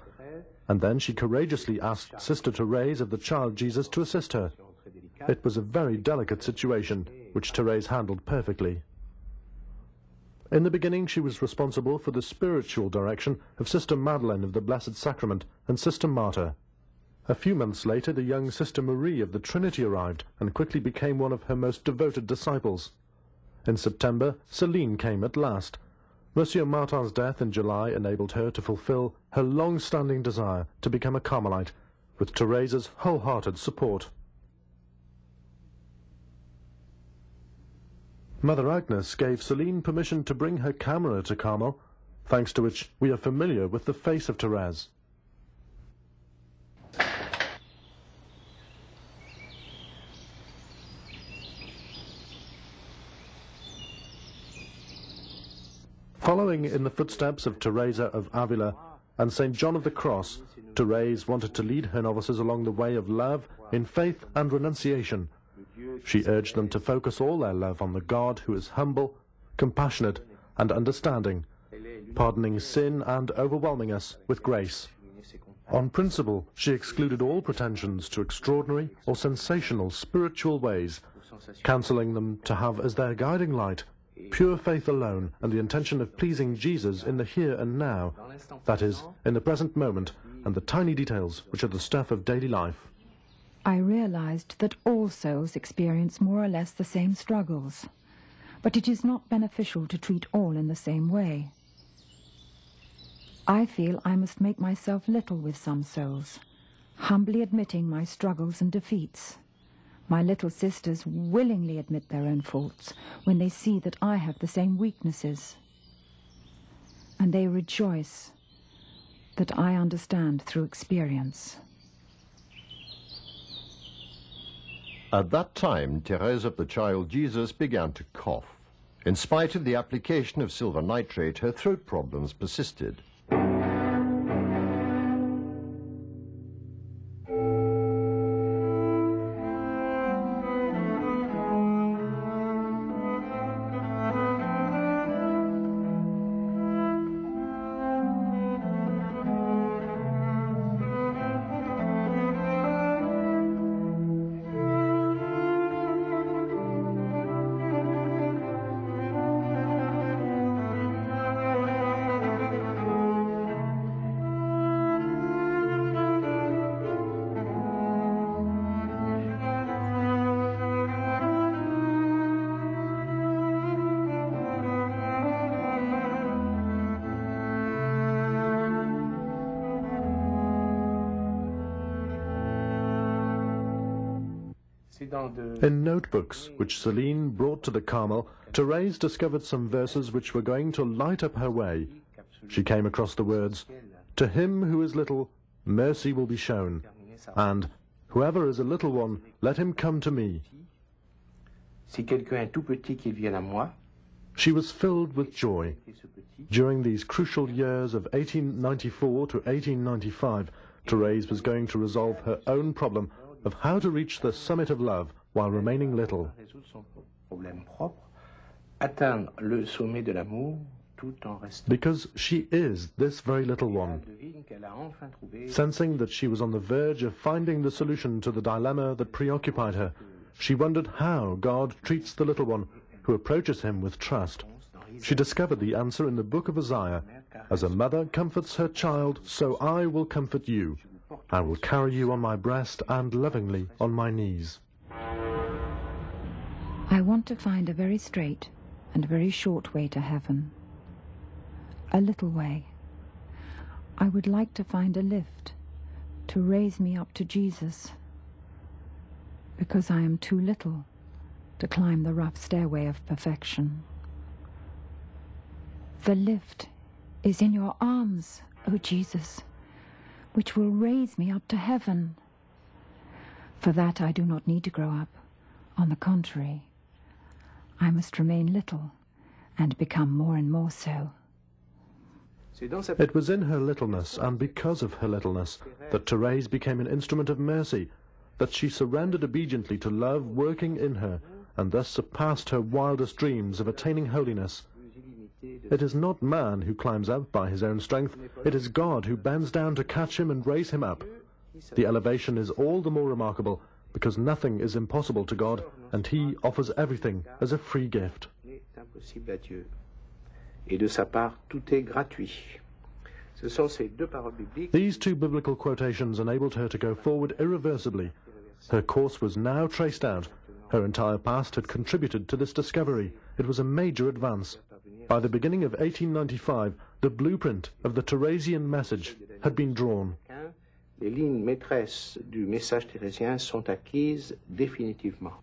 Speaker 4: and then she courageously asked Sister Therese of the Child Jesus to assist her. It was a very delicate situation, which Therese handled perfectly. In the beginning she was responsible for the spiritual direction of Sister Madeleine of the Blessed Sacrament and Sister Marta. A few months later the young Sister Marie of the Trinity arrived and quickly became one of her most devoted disciples. In September, Céline came at last. Monsieur Martin's death in July enabled her to fulfill her long-standing desire to become a Carmelite, with Therese's wholehearted support. Mother Agnes gave Céline permission to bring her camera to Carmel, thanks to which we are familiar with the face of Therese. Following in the footsteps of Teresa of Avila and St. John of the Cross, Therese wanted to lead her novices along the way of love in faith and renunciation. She urged them to focus all their love on the God who is humble, compassionate and understanding, pardoning sin and overwhelming us with grace. On principle, she excluded all pretensions to extraordinary or sensational spiritual ways, counseling them to have as their guiding light pure faith alone and the intention of pleasing Jesus in the here and now, that is, in the present moment, and the tiny details which are the stuff of daily life.
Speaker 2: I realized that all souls experience more or less the same struggles, but it is not beneficial to treat all in the same way. I feel I must make myself little with some souls, humbly admitting my struggles and defeats. My little sisters willingly admit their own faults when they see that I have the same weaknesses. And they rejoice that I understand through experience.
Speaker 3: At that time, Therese of the Child Jesus began to cough. In spite of the application of silver nitrate, her throat problems persisted.
Speaker 4: In notebooks which Céline brought to the Carmel, Therese discovered some verses which were going to light up her way. She came across the words, "To him who is little, mercy will be shown," and "Whoever is a little one, let him come to me." She was filled with joy. During these crucial years of 1894 to 1895, Therese was going to resolve her own problem of how to reach the summit of love while remaining little. Because she is this very little one. Sensing that she was on the verge of finding the solution to the dilemma that preoccupied her, she wondered how God treats the little one who approaches him with trust. She discovered the answer in the book of Isaiah. "As a mother comforts her child, so I will comfort you. I will carry you on my breast and lovingly on my knees."
Speaker 2: I want to find a very straight and very short way to heaven. A little way. I would like to find a lift to raise me up to Jesus, because I am too little to climb the rough stairway of perfection. The lift is in your arms, O Jesus, which will raise me up to heaven. For that I do not need to grow up. On the contrary, I must remain little and become more and more so.
Speaker 4: It was in her littleness, and because of her littleness, that Therese became an instrument of mercy, that she surrendered obediently to love working in her, and thus surpassed her wildest dreams of attaining holiness. It is not man who climbs up by his own strength, it is God who bends down to catch him and raise him up. The elevation is all the more remarkable, because nothing is impossible to God, and he offers everything as a free gift.
Speaker 7: Et de sa part, tout est gratuit. Ce sont ces deux paroles bibliques.
Speaker 4: These two biblical quotations enabled her to go forward irreversibly. Her course was now traced out. Her entire past had contributed to this discovery. It was a major advance. By the beginning of 1895, the blueprint of the Theresian message had been drawn.
Speaker 7: Les lignes maîtresses du message thérésien sont acquises définitivement.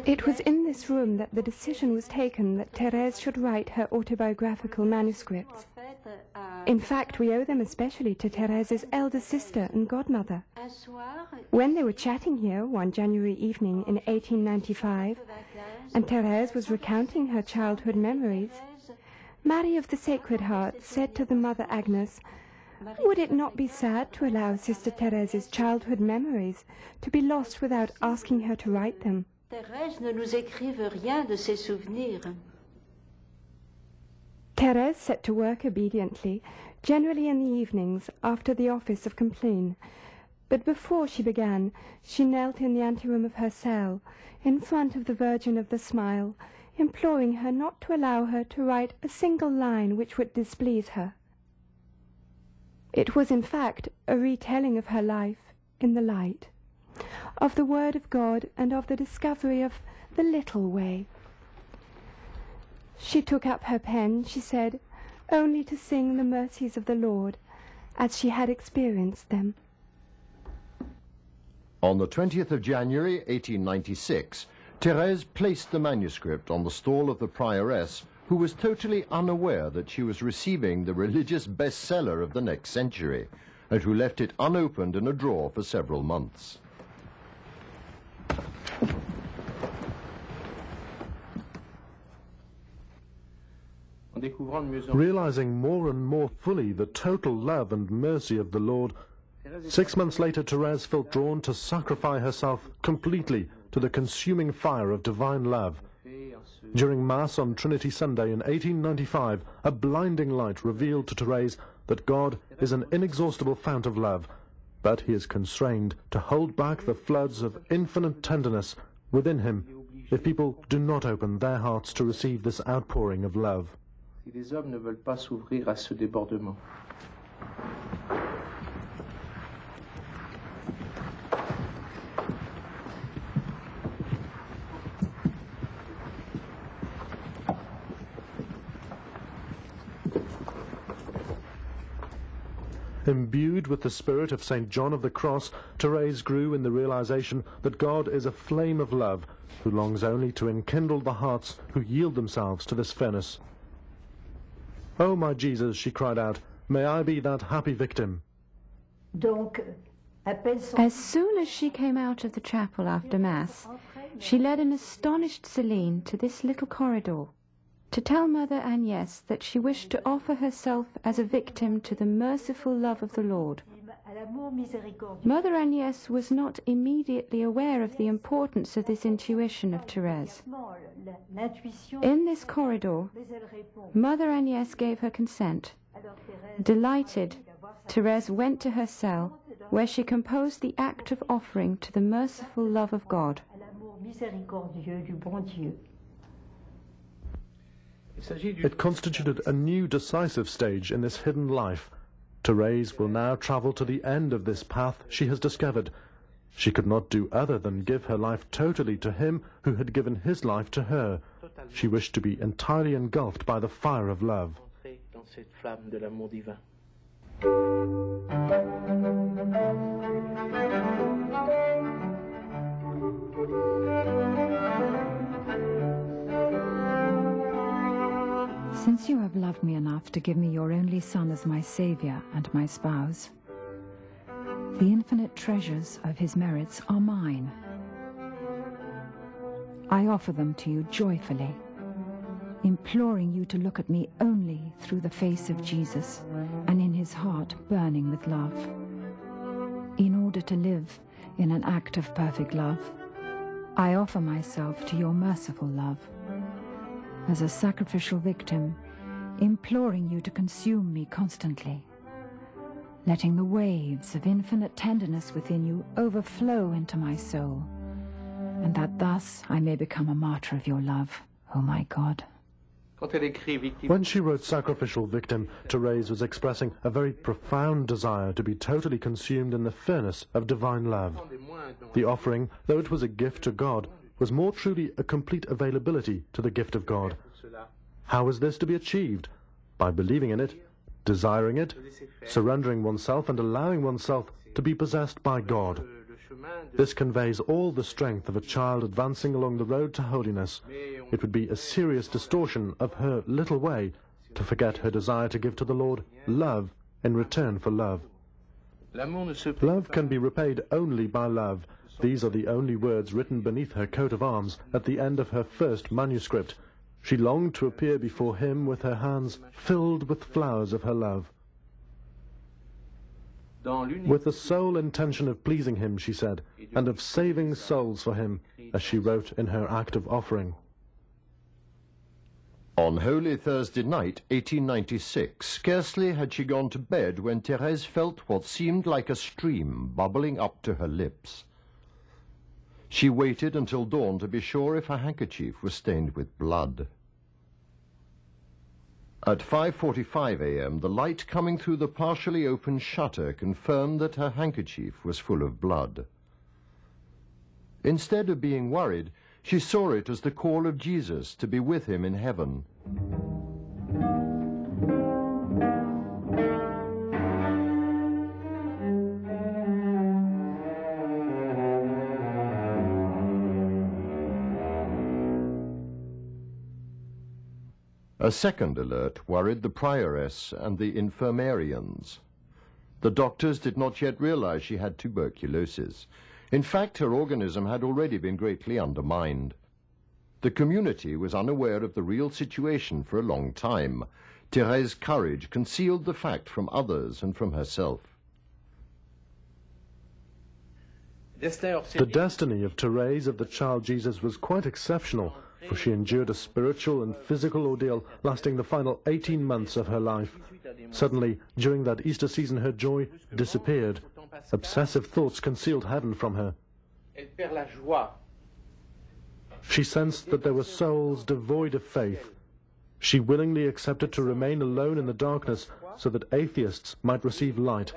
Speaker 1: It was in this room that the decision was taken that Thérèse should write her autobiographical manuscripts. In fact, we owe them especially to Thérèse's elder sister and godmother. When they were chatting here one January evening in 1895, and Thérèse was recounting her childhood memories, Mary of the Sacred Heart said to the mother Agnes, "Would it not be sad to allow Sister Thérèse's childhood memories to be lost without asking her to write them?"
Speaker 5: Thérèse ne nous écrive rien de ses souvenirs.
Speaker 1: Thérèse set to work obediently, generally in the evenings after the office of Compline. But before she began, she knelt in the anteroom of her cell, in front of the Virgin of the Smile, imploring her not to allow her to write a single line which would displease her. It was in fact a retelling of her life in the light, of the Word of God and of the discovery of the little way. She took up her pen, she said, only to sing the mercies of the Lord as she had experienced them.
Speaker 3: On the 20th of January 1896, Thérèse placed the manuscript on the stall of the prioress, who was totally unaware that she was receiving the religious bestseller of the next century, and who left it unopened in a drawer for several months.
Speaker 4: Realizing more and more fully the total love and mercy of the Lord, 6 months later Thérèse felt drawn to sacrifice herself completely to the consuming fire of divine love. During Mass on Trinity Sunday in 1895, a blinding light revealed to Thérèse that God is an inexhaustible fount of love, but he is constrained to hold back the floods of infinite tenderness within him if people do not open their hearts to receive this outpouring of love.
Speaker 7: Si les hommes ne veulent pas s'ouvrir à ce débordement.
Speaker 4: Imbued with the spirit of St. John of the Cross, Thérèse grew in the realization that God is a flame of love, who longs only to enkindle the hearts who yield themselves to this furnace. "Oh, my Jesus," she cried out, "may I be that happy victim."
Speaker 6: As soon as she came out of the chapel after Mass, she led an astonished Celine to this little corridor, to tell Mother Agnès that she wished to offer herself as a victim to the merciful love of the Lord. Mother Agnès was not immediately aware of the importance of this intuition of Thérèse. In this corridor, Mother Agnès gave her consent. Delighted, Thérèse went to her cell, where she composed the act of offering to the merciful love of God.
Speaker 4: It constituted a new decisive stage in this hidden life. Thérèse will now travel to the end of this path she has discovered. She could not do other than give her life totally to him who had given his life to her. She wished to be entirely engulfed by the fire of love.
Speaker 2: Since you have loved me enough to give me your only son as my saviour and my spouse, the infinite treasures of his merits are mine. I offer them to you joyfully, imploring you to look at me only through the face of Jesus and in his heart burning with love. In order to live in an act of perfect love, I offer myself to your merciful love as a sacrificial victim, imploring you to consume me constantly, letting the waves of infinite tenderness within you overflow into my soul, and that thus I may become a martyr of your love, O my God.
Speaker 4: When she wrote Sacrificial Victim, Thérèse was expressing a very profound desire to be totally consumed in the furnace of divine love. The offering, though it was a gift to God, was more truly a complete availability to the gift of God. How was this to be achieved? By believing in it, desiring it, surrendering oneself and allowing oneself to be possessed by God. This conveys all the strength of a child advancing along the road to holiness. It would be a serious distortion of her little way to forget her desire to give to the Lord love in return for love. Love can be repaid only by love. These are the only words written beneath her coat of arms at the end of her first manuscript. She longed to appear before him with her hands filled with flowers of her love. With the sole intention of pleasing him, she said, and of saving souls for him, as she wrote in her act of offering.
Speaker 3: On Holy Thursday night, 1896, scarcely had she gone to bed when Thérèse felt what seemed like a stream bubbling up to her lips. She waited until dawn to be sure if her handkerchief was stained with blood. At 5:45 a.m., the light coming through the partially open shutter confirmed that her handkerchief was full of blood. Instead of being worried, she saw it as the call of Jesus to be with him in heaven. A second alert worried the prioress and the infirmarians. The doctors did not yet realize she had tuberculosis. In fact, her organism had already been greatly undermined. The community was unaware of the real situation for a long time. Thérèse's courage concealed the fact from others and from herself.
Speaker 4: The destiny of Thérèse of the child Jesus was quite exceptional, for she endured a spiritual and physical ordeal lasting the final 18 months of her life. Suddenly, during that Easter season, her joy disappeared. Obsessive thoughts concealed heaven from her. She sensed that there were souls devoid of faith. She willingly accepted to remain alone in the darkness so that atheists might receive light.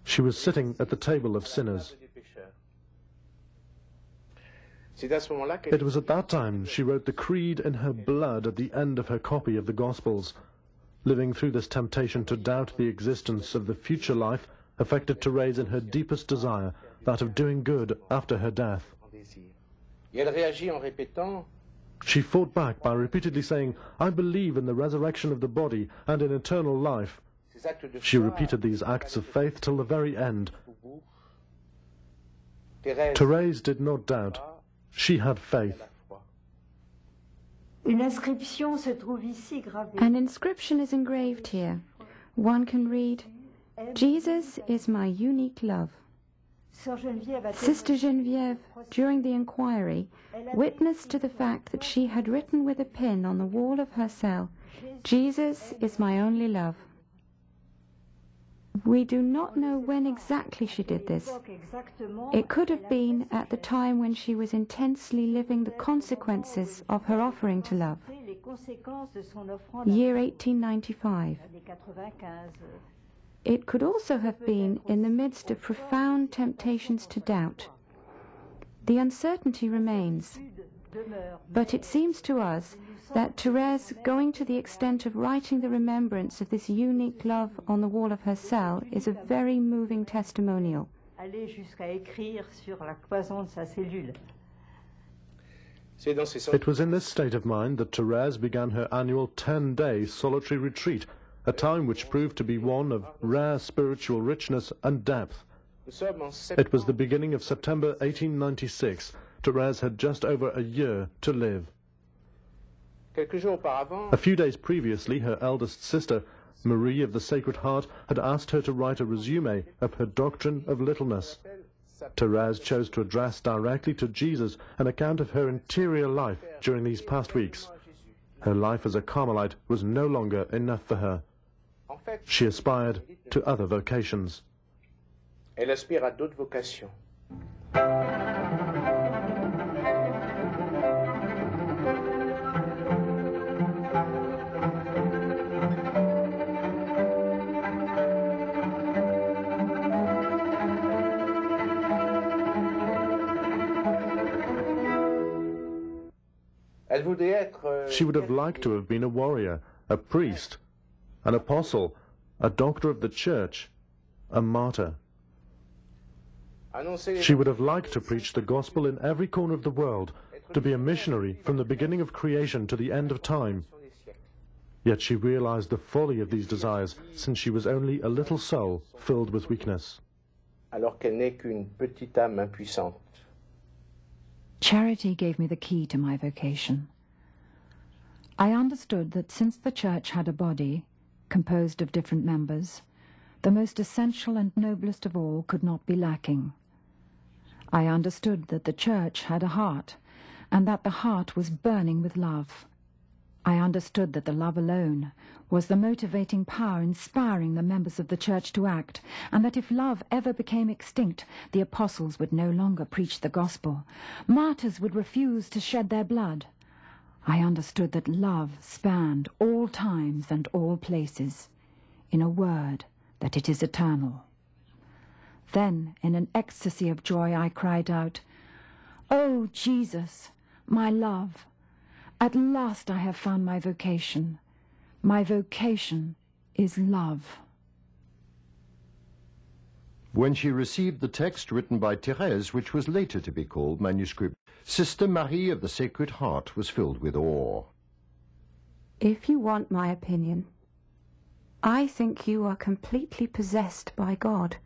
Speaker 4: She was sitting at the table of sinners. It was at that time she wrote the creed in her blood at the end of her copy of the Gospels. Living through this temptation to doubt the existence of the future life affected Thérèse in her deepest desire, that of doing good after her death. She fought back by repeatedly saying, "I believe in the resurrection of the body and in eternal life." She repeated these acts of faith till the very end. Thérèse did not doubt. She had faith.
Speaker 5: Une inscription se trouve ici gravée.
Speaker 6: An inscription is engraved here. One can read, "Jesus is my unique love." Sister Geneviève, during the inquiry, witnessed to the fact that she had written with a pen on the wall of her cell, "Jesus is my only love." We do not know when exactly she did this. It could have been at the time when she was intensely living the consequences of her offering to love. Year 1895. It could also have been in the midst of profound temptations to doubt. The uncertainty remains, but it seems to us that Thérèse, going to the extent of writing the remembrance of this unique love on the wall of her cell, is a very moving testimonial.
Speaker 4: It was in this state of mind that Thérèse began her annual 10-day solitary retreat, a time which proved to be one of rare spiritual richness and depth. It was the beginning of September 1896. Thérèse had just over a year to live. A few days previously, her eldest sister, Marie of the Sacred Heart, had asked her to write a resume of her doctrine of littleness. Thérèse chose to address directly to Jesus an account of her interior life during these past weeks. Her life as a Carmelite was no longer enough for her. She aspired to other vocations.
Speaker 7: Elle aspire à d'autres vocations.
Speaker 4: She would have liked to have been a warrior, a priest, an apostle, a doctor of the church, a martyr. She would have liked to preach the gospel in every corner of the world, to be a missionary from the beginning of creation to the end of time. Yet she realized the folly of these desires, since she was only a little soul filled with weakness.
Speaker 7: Alors qu'elle n'est qu'une petite âme impuissante.
Speaker 2: Charity gave me the key to my vocation. I understood that since the church had a body, composed of different members, the most essential and noblest of all could not be lacking. I understood that the church had a heart, and that the heart was burning with love. I understood that the love alone was the motivating power inspiring the members of the church to act, and that if love ever became extinct, the apostles would no longer preach the gospel. Martyrs would refuse to shed their blood. I understood that love spanned all times and all places. In a word, that it is eternal. Then, in an ecstasy of joy, I cried out, "Oh, Jesus, my love, at last I have found my vocation. My vocation is love."
Speaker 3: When she received the text written by Thérèse, which was later to be called manuscript, Sister Marie of the Sacred Heart was filled with awe.
Speaker 6: If you want my opinion, I think you are completely possessed by God,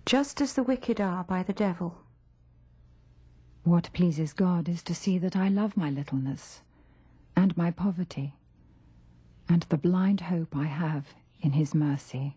Speaker 6: just as the wicked are by the devil.
Speaker 2: What pleases God is to see that I love my littleness and my poverty and the blind hope I have in his mercy.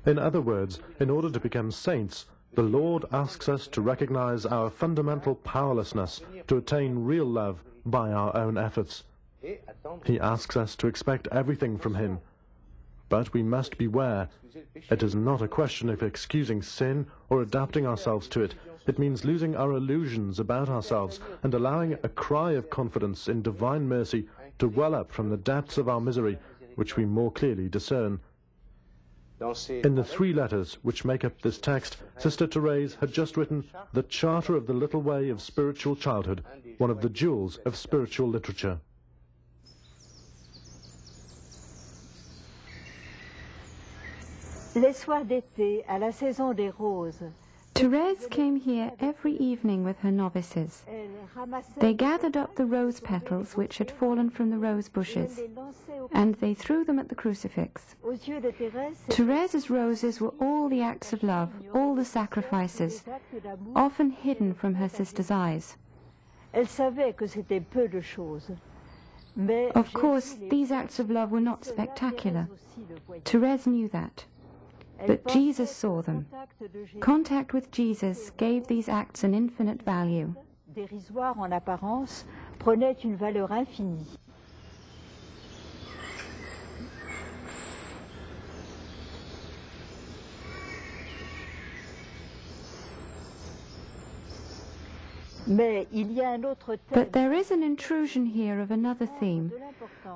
Speaker 4: In other words, in order to become saints, the Lord asks us to recognize our fundamental powerlessness to attain real love by our own efforts. He asks us to expect everything from Him. But we must beware. It is not a question of excusing sin or adapting ourselves to it. It means losing our illusions about ourselves and allowing a cry of confidence in divine mercy to well up from the depths of our misery, which we more clearly discern. In the 3 letters which make up this text, Sister Therese had just written the Charter of the Little Way of Spiritual Childhood, one of the jewels of spiritual literature.
Speaker 5: Les soirs d'été, à la saison des roses,
Speaker 6: Therese came here every evening with her novices. They gathered up the rose petals which had fallen from the rose bushes, and they threw them at the crucifix. Therese's roses were all the acts of love, all the sacrifices, often hidden from her sister's eyes. Of course, these acts of love were not spectacular. Therese knew that. But Jesus saw them. Contact with Jesus gave these acts an infinite value.
Speaker 5: Dérisoire en apparence, prenait une valeur infinie.
Speaker 6: But there is an intrusion here of another theme,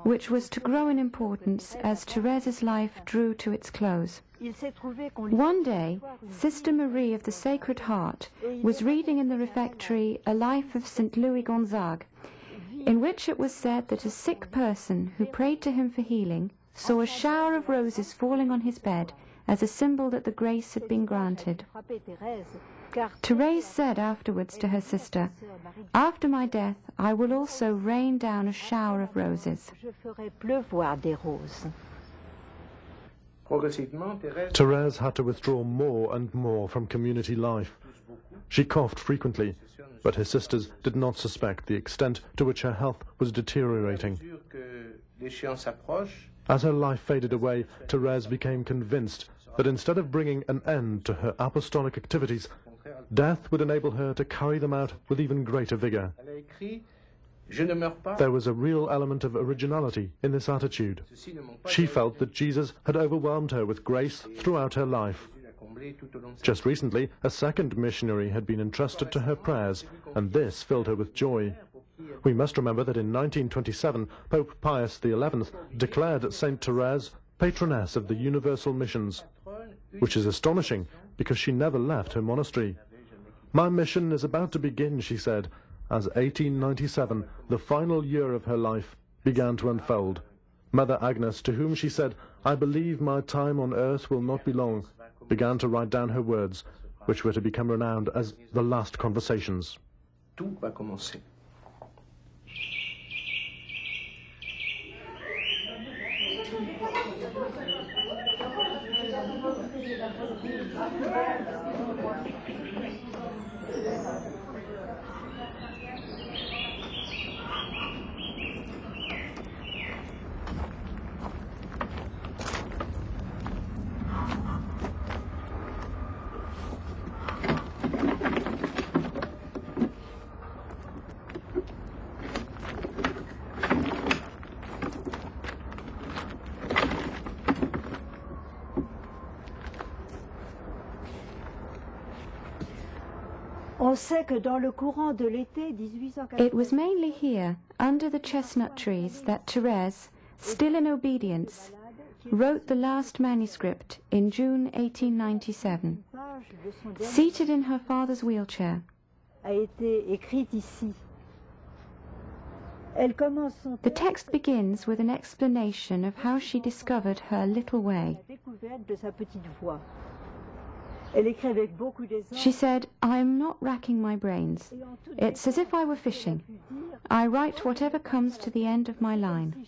Speaker 6: which was to grow in importance as Therese's life drew to its close. One day, Sister Marie of the Sacred Heart was reading in the refectory a life of St. Louis Gonzague, in which it was said that a sick person who prayed to him for healing saw a shower of roses falling on his bed as a symbol that the grace had been granted. Therese said afterwards to her sister, "After my death, I will also rain down a shower of roses."
Speaker 4: Therese had to withdraw more and more from community life. She coughed frequently, but her sisters did not suspect the extent to which her health was deteriorating. As her life faded away, Therese became convinced that instead of bringing an end to her apostolic activities, death would enable her to carry them out with even greater vigor. There was a real element of originality in this attitude. She felt that Jesus had overwhelmed her with grace throughout her life. Just recently, a second missionary had been entrusted to her prayers, and this filled her with joy. We must remember that in 1927, Pope Pius XI declared Saint Therese patroness of the universal missions, which is astonishing because she never left her monastery. "My mission is about to begin," she said, as 1897, the final year of her life, began to unfold. Mother Agnes, to whom she said, "I believe my time on earth will not be long," began to write down her words, which were to become renowned as the last conversations.
Speaker 7: Tout va commencer.
Speaker 6: It was mainly here, under the chestnut trees, that Therese, still in obedience, wrote the last manuscript in June 1897, seated in her father's wheelchair. The text begins with an explanation of how she discovered her little way. She said, "I am not racking my brains. It's as if I were fishing. I write whatever comes to the end of my line."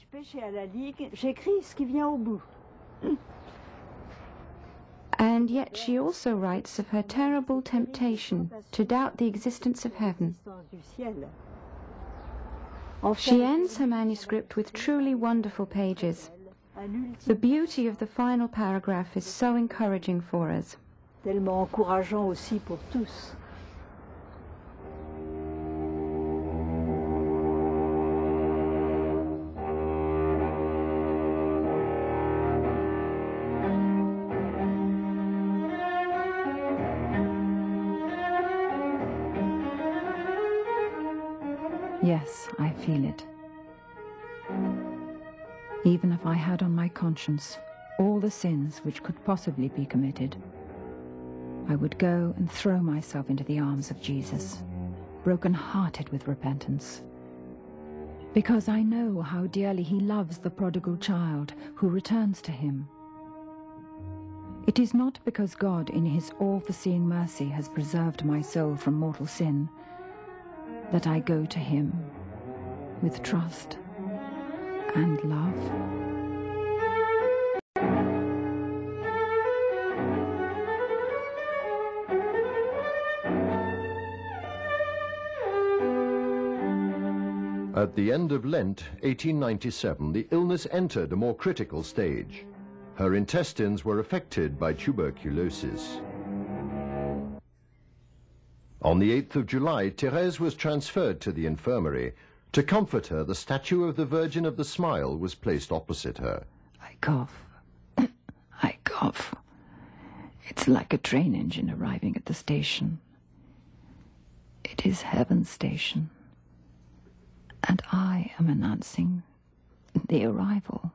Speaker 6: And yet she also writes of her terrible temptation to doubt the existence of heaven. She ends her manuscript with truly wonderful pages. The beauty of the final paragraph is so encouraging for us.
Speaker 5: tellement encourageant aussi pour tous.
Speaker 2: Yes, I feel it. Even if I had on my conscience all the sins which could possibly be committed, I would go and throw myself into the arms of Jesus, broken-hearted with repentance, because I know how dearly he loves the prodigal child who returns to him. It is not because God, in his all-foreseeing mercy, has preserved my soul from mortal sin, that I go to him with trust and love.
Speaker 3: At the end of Lent, 1897, the illness entered a more critical stage. Her intestines were affected by tuberculosis. On the 8th of July, Thérèse was transferred to the infirmary. To comfort her, the statue of the Virgin of the Smile was placed opposite her.
Speaker 2: I cough. I cough. It's like a train engine arriving at the station. It is heaven's station, and I am announcing the arrival.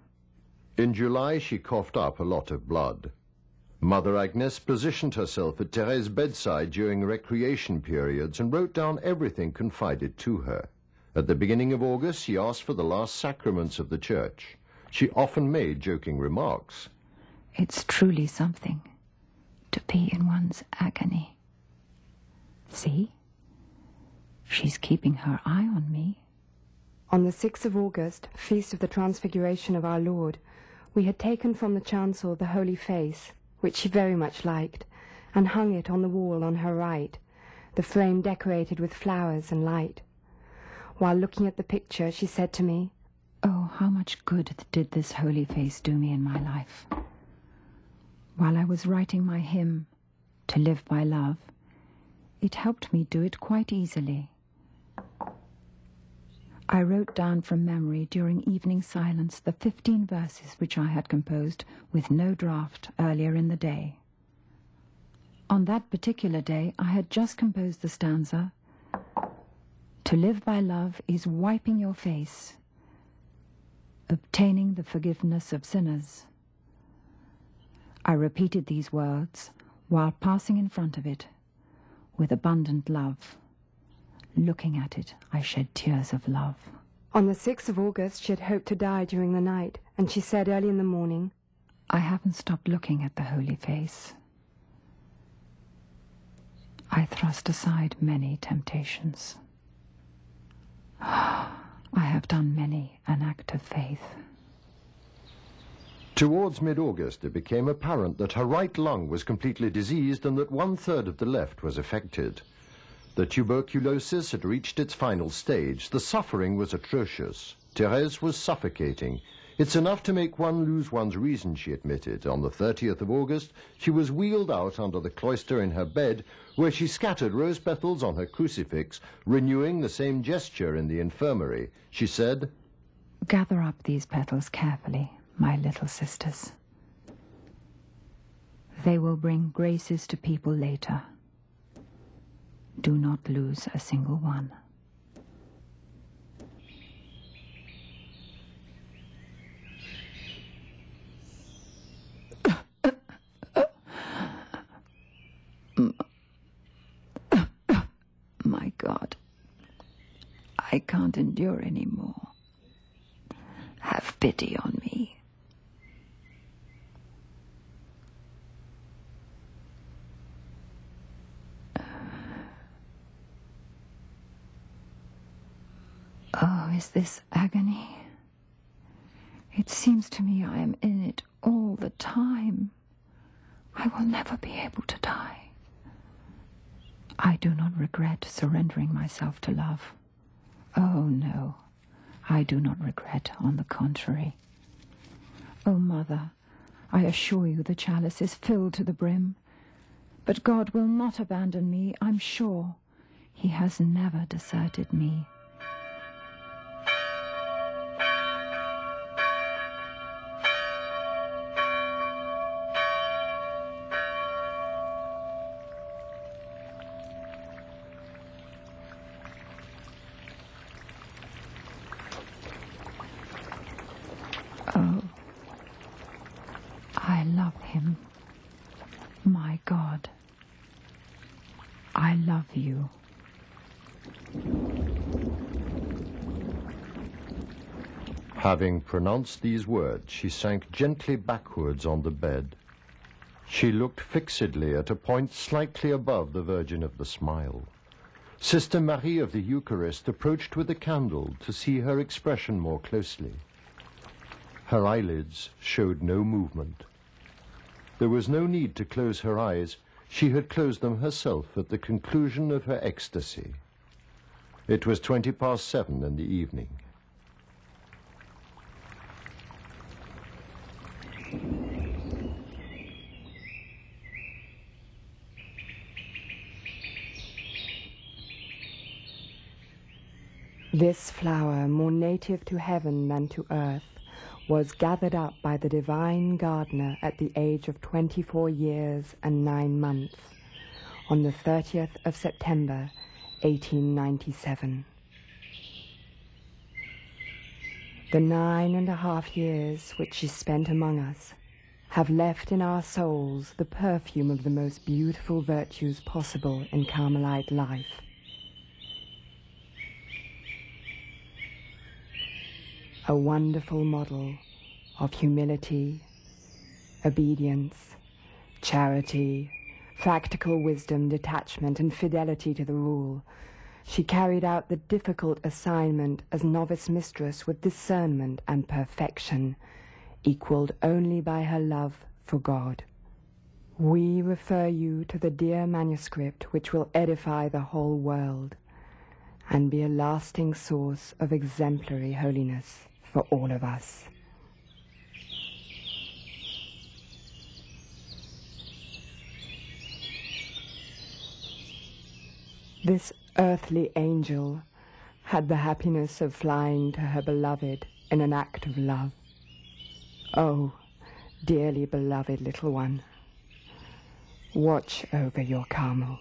Speaker 3: In July, she coughed up a lot of blood. Mother Agnes positioned herself at Thérèse's bedside during recreation periods and wrote down everything confided to her. At the beginning of August, she asked for the last sacraments of the Church. She often made joking remarks.
Speaker 2: It's truly something to be in one's agony. See? She's keeping her eye on me.
Speaker 1: On the 6th of August, Feast of the Transfiguration of our Lord, we had taken from the chancel the Holy Face, which she very much liked, and hung it on the wall on her right, the frame decorated with flowers and light. While looking at the picture, she said to me,
Speaker 2: "Oh, how much good did this Holy Face do me in my life. While I was writing my hymn, To Live by Love, it helped me do it quite easily. I wrote down from memory during evening silence the 15 verses which I had composed with no draft earlier in the day. On that particular day, I had just composed the stanza, To live by love is wiping your face, obtaining the forgiveness of sinners. I repeated these words while passing in front of it with abundant love. Looking at it, I shed tears of love.
Speaker 1: On the 6th of August, she had hoped to die during the night, and she said early in the morning,
Speaker 2: I haven't stopped looking at the Holy Face. I thrust aside many temptations. I have done many an act of faith.
Speaker 3: Towards mid-August, it became apparent that her right lung was completely diseased and that 1/3 of the left was affected. The tuberculosis had reached its final stage. The suffering was atrocious. Thérèse was suffocating. It's enough to make one lose one's reason, she admitted. On the 30th of August, she was wheeled out under the cloister in her bed, where she scattered rose petals on her crucifix, renewing the same gesture in the infirmary. She said,
Speaker 2: Gather up these petals carefully, my little sisters. They will bring graces to people later. Do not lose a single one. My God, I can't endure any more. Have pity on me. Oh, is this agony? It seems to me I am in it all the time. I will never be able to die. I do not regret surrendering myself to love. Oh, no, I do not regret, on the contrary. Oh, Mother, I assure you the chalice is filled to the brim. But God will not abandon me, I'm sure. He has never deserted me. Oh, I love him. My God, I love you.
Speaker 3: Having pronounced these words, she sank gently backwards on the bed. She looked fixedly at a point slightly above the Virgin of the Smile. Sister Marie of the Eucharist approached with a candle to see her expression more closely. Her eyelids showed no movement. There was no need to close her eyes. She had closed them herself at the conclusion of her ecstasy. It was 7:20 in the evening.
Speaker 1: This flower, more native to heaven than to earth, was gathered up by the divine gardener at the age of 24 years and 9 months, on the 30th of September, 1897. The 9.5 years which she spent among us have left in our souls the perfume of the most beautiful virtues possible in Carmelite life. A wonderful model of humility, obedience, charity, practical wisdom, detachment, and fidelity to the rule. She carried out the difficult assignment as novice mistress with discernment and perfection, equaled only by her love for God. We refer you to the dear manuscript which will edify the whole world and be a lasting source of exemplary holiness for all of us. This earthly angel had the happiness of flying to her beloved in an act of love. Oh, dearly beloved little one, watch over your Carmel.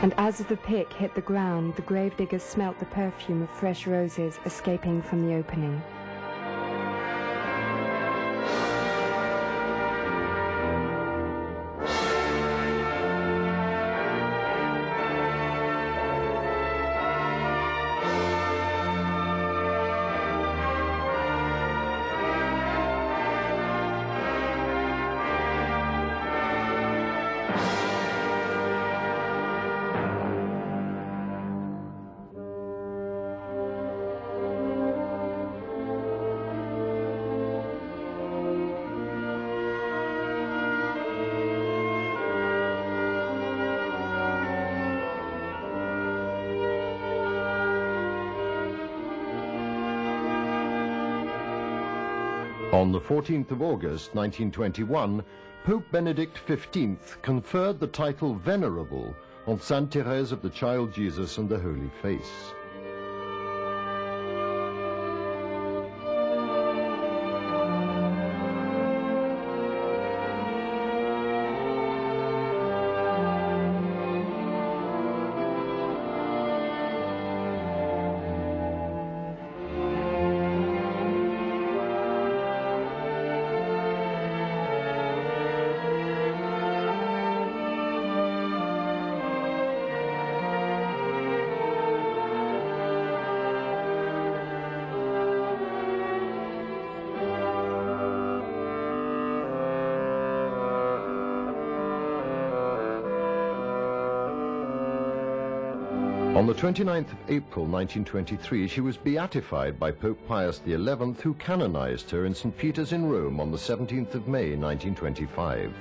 Speaker 1: And as the pick hit the ground, the gravediggers smelt the perfume of fresh roses escaping from the opening.
Speaker 3: On the 14th of August, 1921, Pope Benedict XV conferred the title Venerable on Saint Therese of the Child Jesus and the Holy Face. On the 29th of April 1923, she was beatified by Pope Pius XI, who canonized her in St. Peter's in Rome on the 17th of May 1925.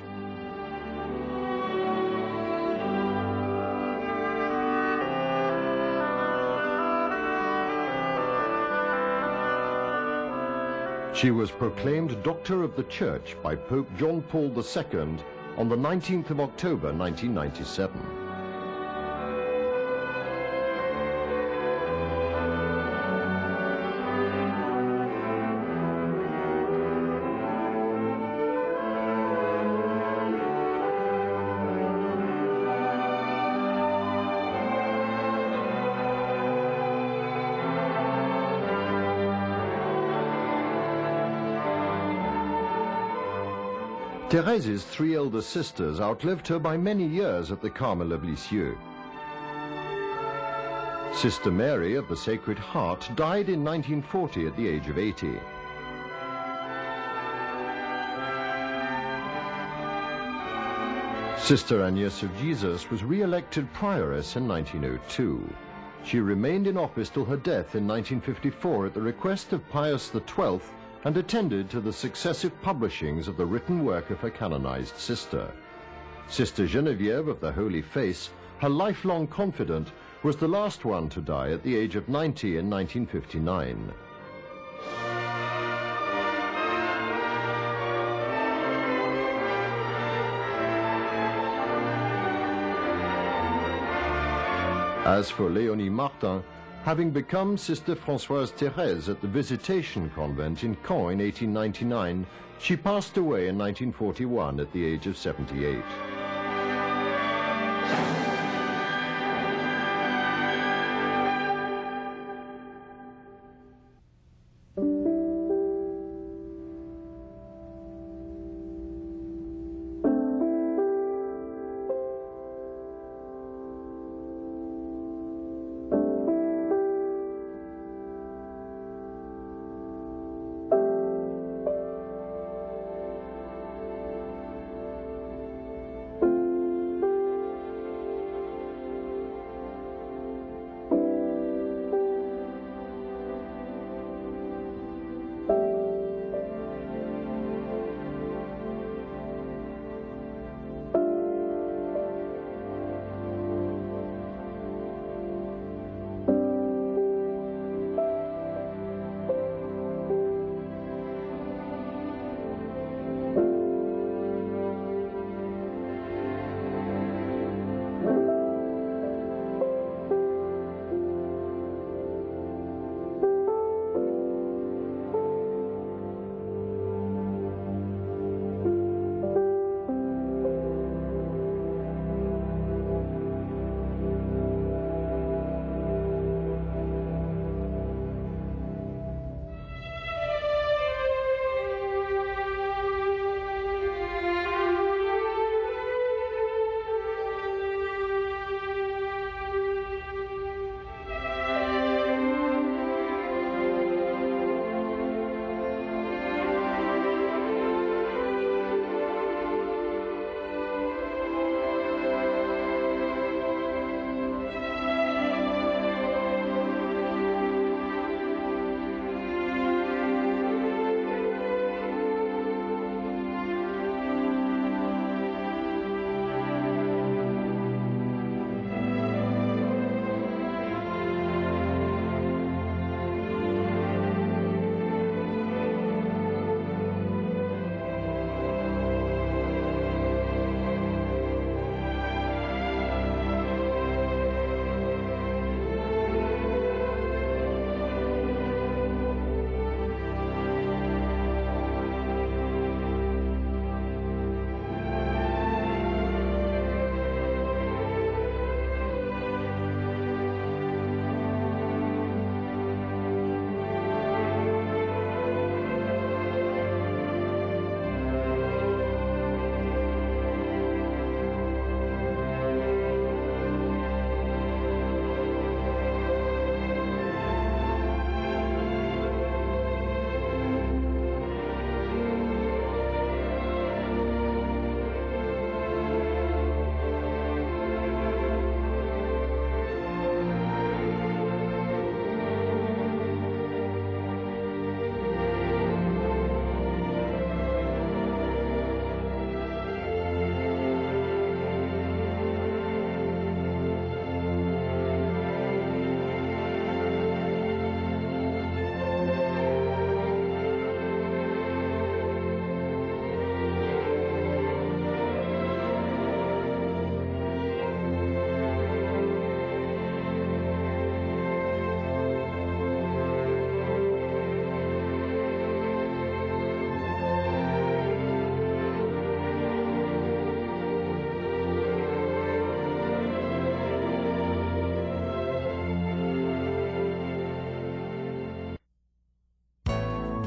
Speaker 3: She was proclaimed Doctor of the Church by Pope John Paul II on the 19th of October 1997. Thérèse's three elder sisters outlived her by many years at the Carmel of Lisieux. Sister Mary of the Sacred Heart died in 1940 at the age of 80. Sister Agnes of Jesus was re-elected prioress in 1902. She remained in office till her death in 1954 at the request of Pius XII and attended to the successive publishings of the written work of her canonized sister. Sister Geneviève of the Holy Face, her lifelong confidant, was the last one to die at the age of 90 in 1959. As for Léonie Martin, having become Sister Françoise Thérèse at the Visitation Convent in Caen in 1899, she passed away in 1941 at the age of 78.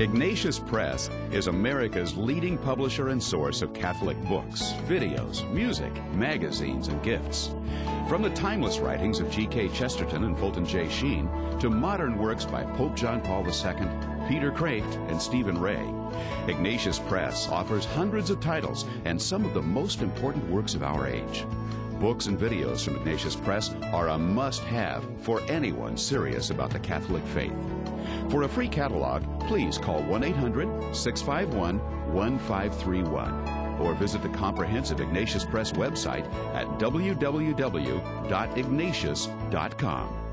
Speaker 8: Ignatius Press is America's leading publisher and source of Catholic books, videos, music, magazines, and gifts. From the timeless writings of G.K. Chesterton and Fulton J. Sheen to modern works by Pope John Paul II, Peter Kraft, and Stephen Ray, Ignatius Press offers hundreds of titles and some of the most important works of our age. Books and videos from Ignatius Press are a must-have for anyone serious about the Catholic faith. For a free catalog, please call 1-800-651-1531 or visit the comprehensive Ignatius Press website at www.ignatius.com.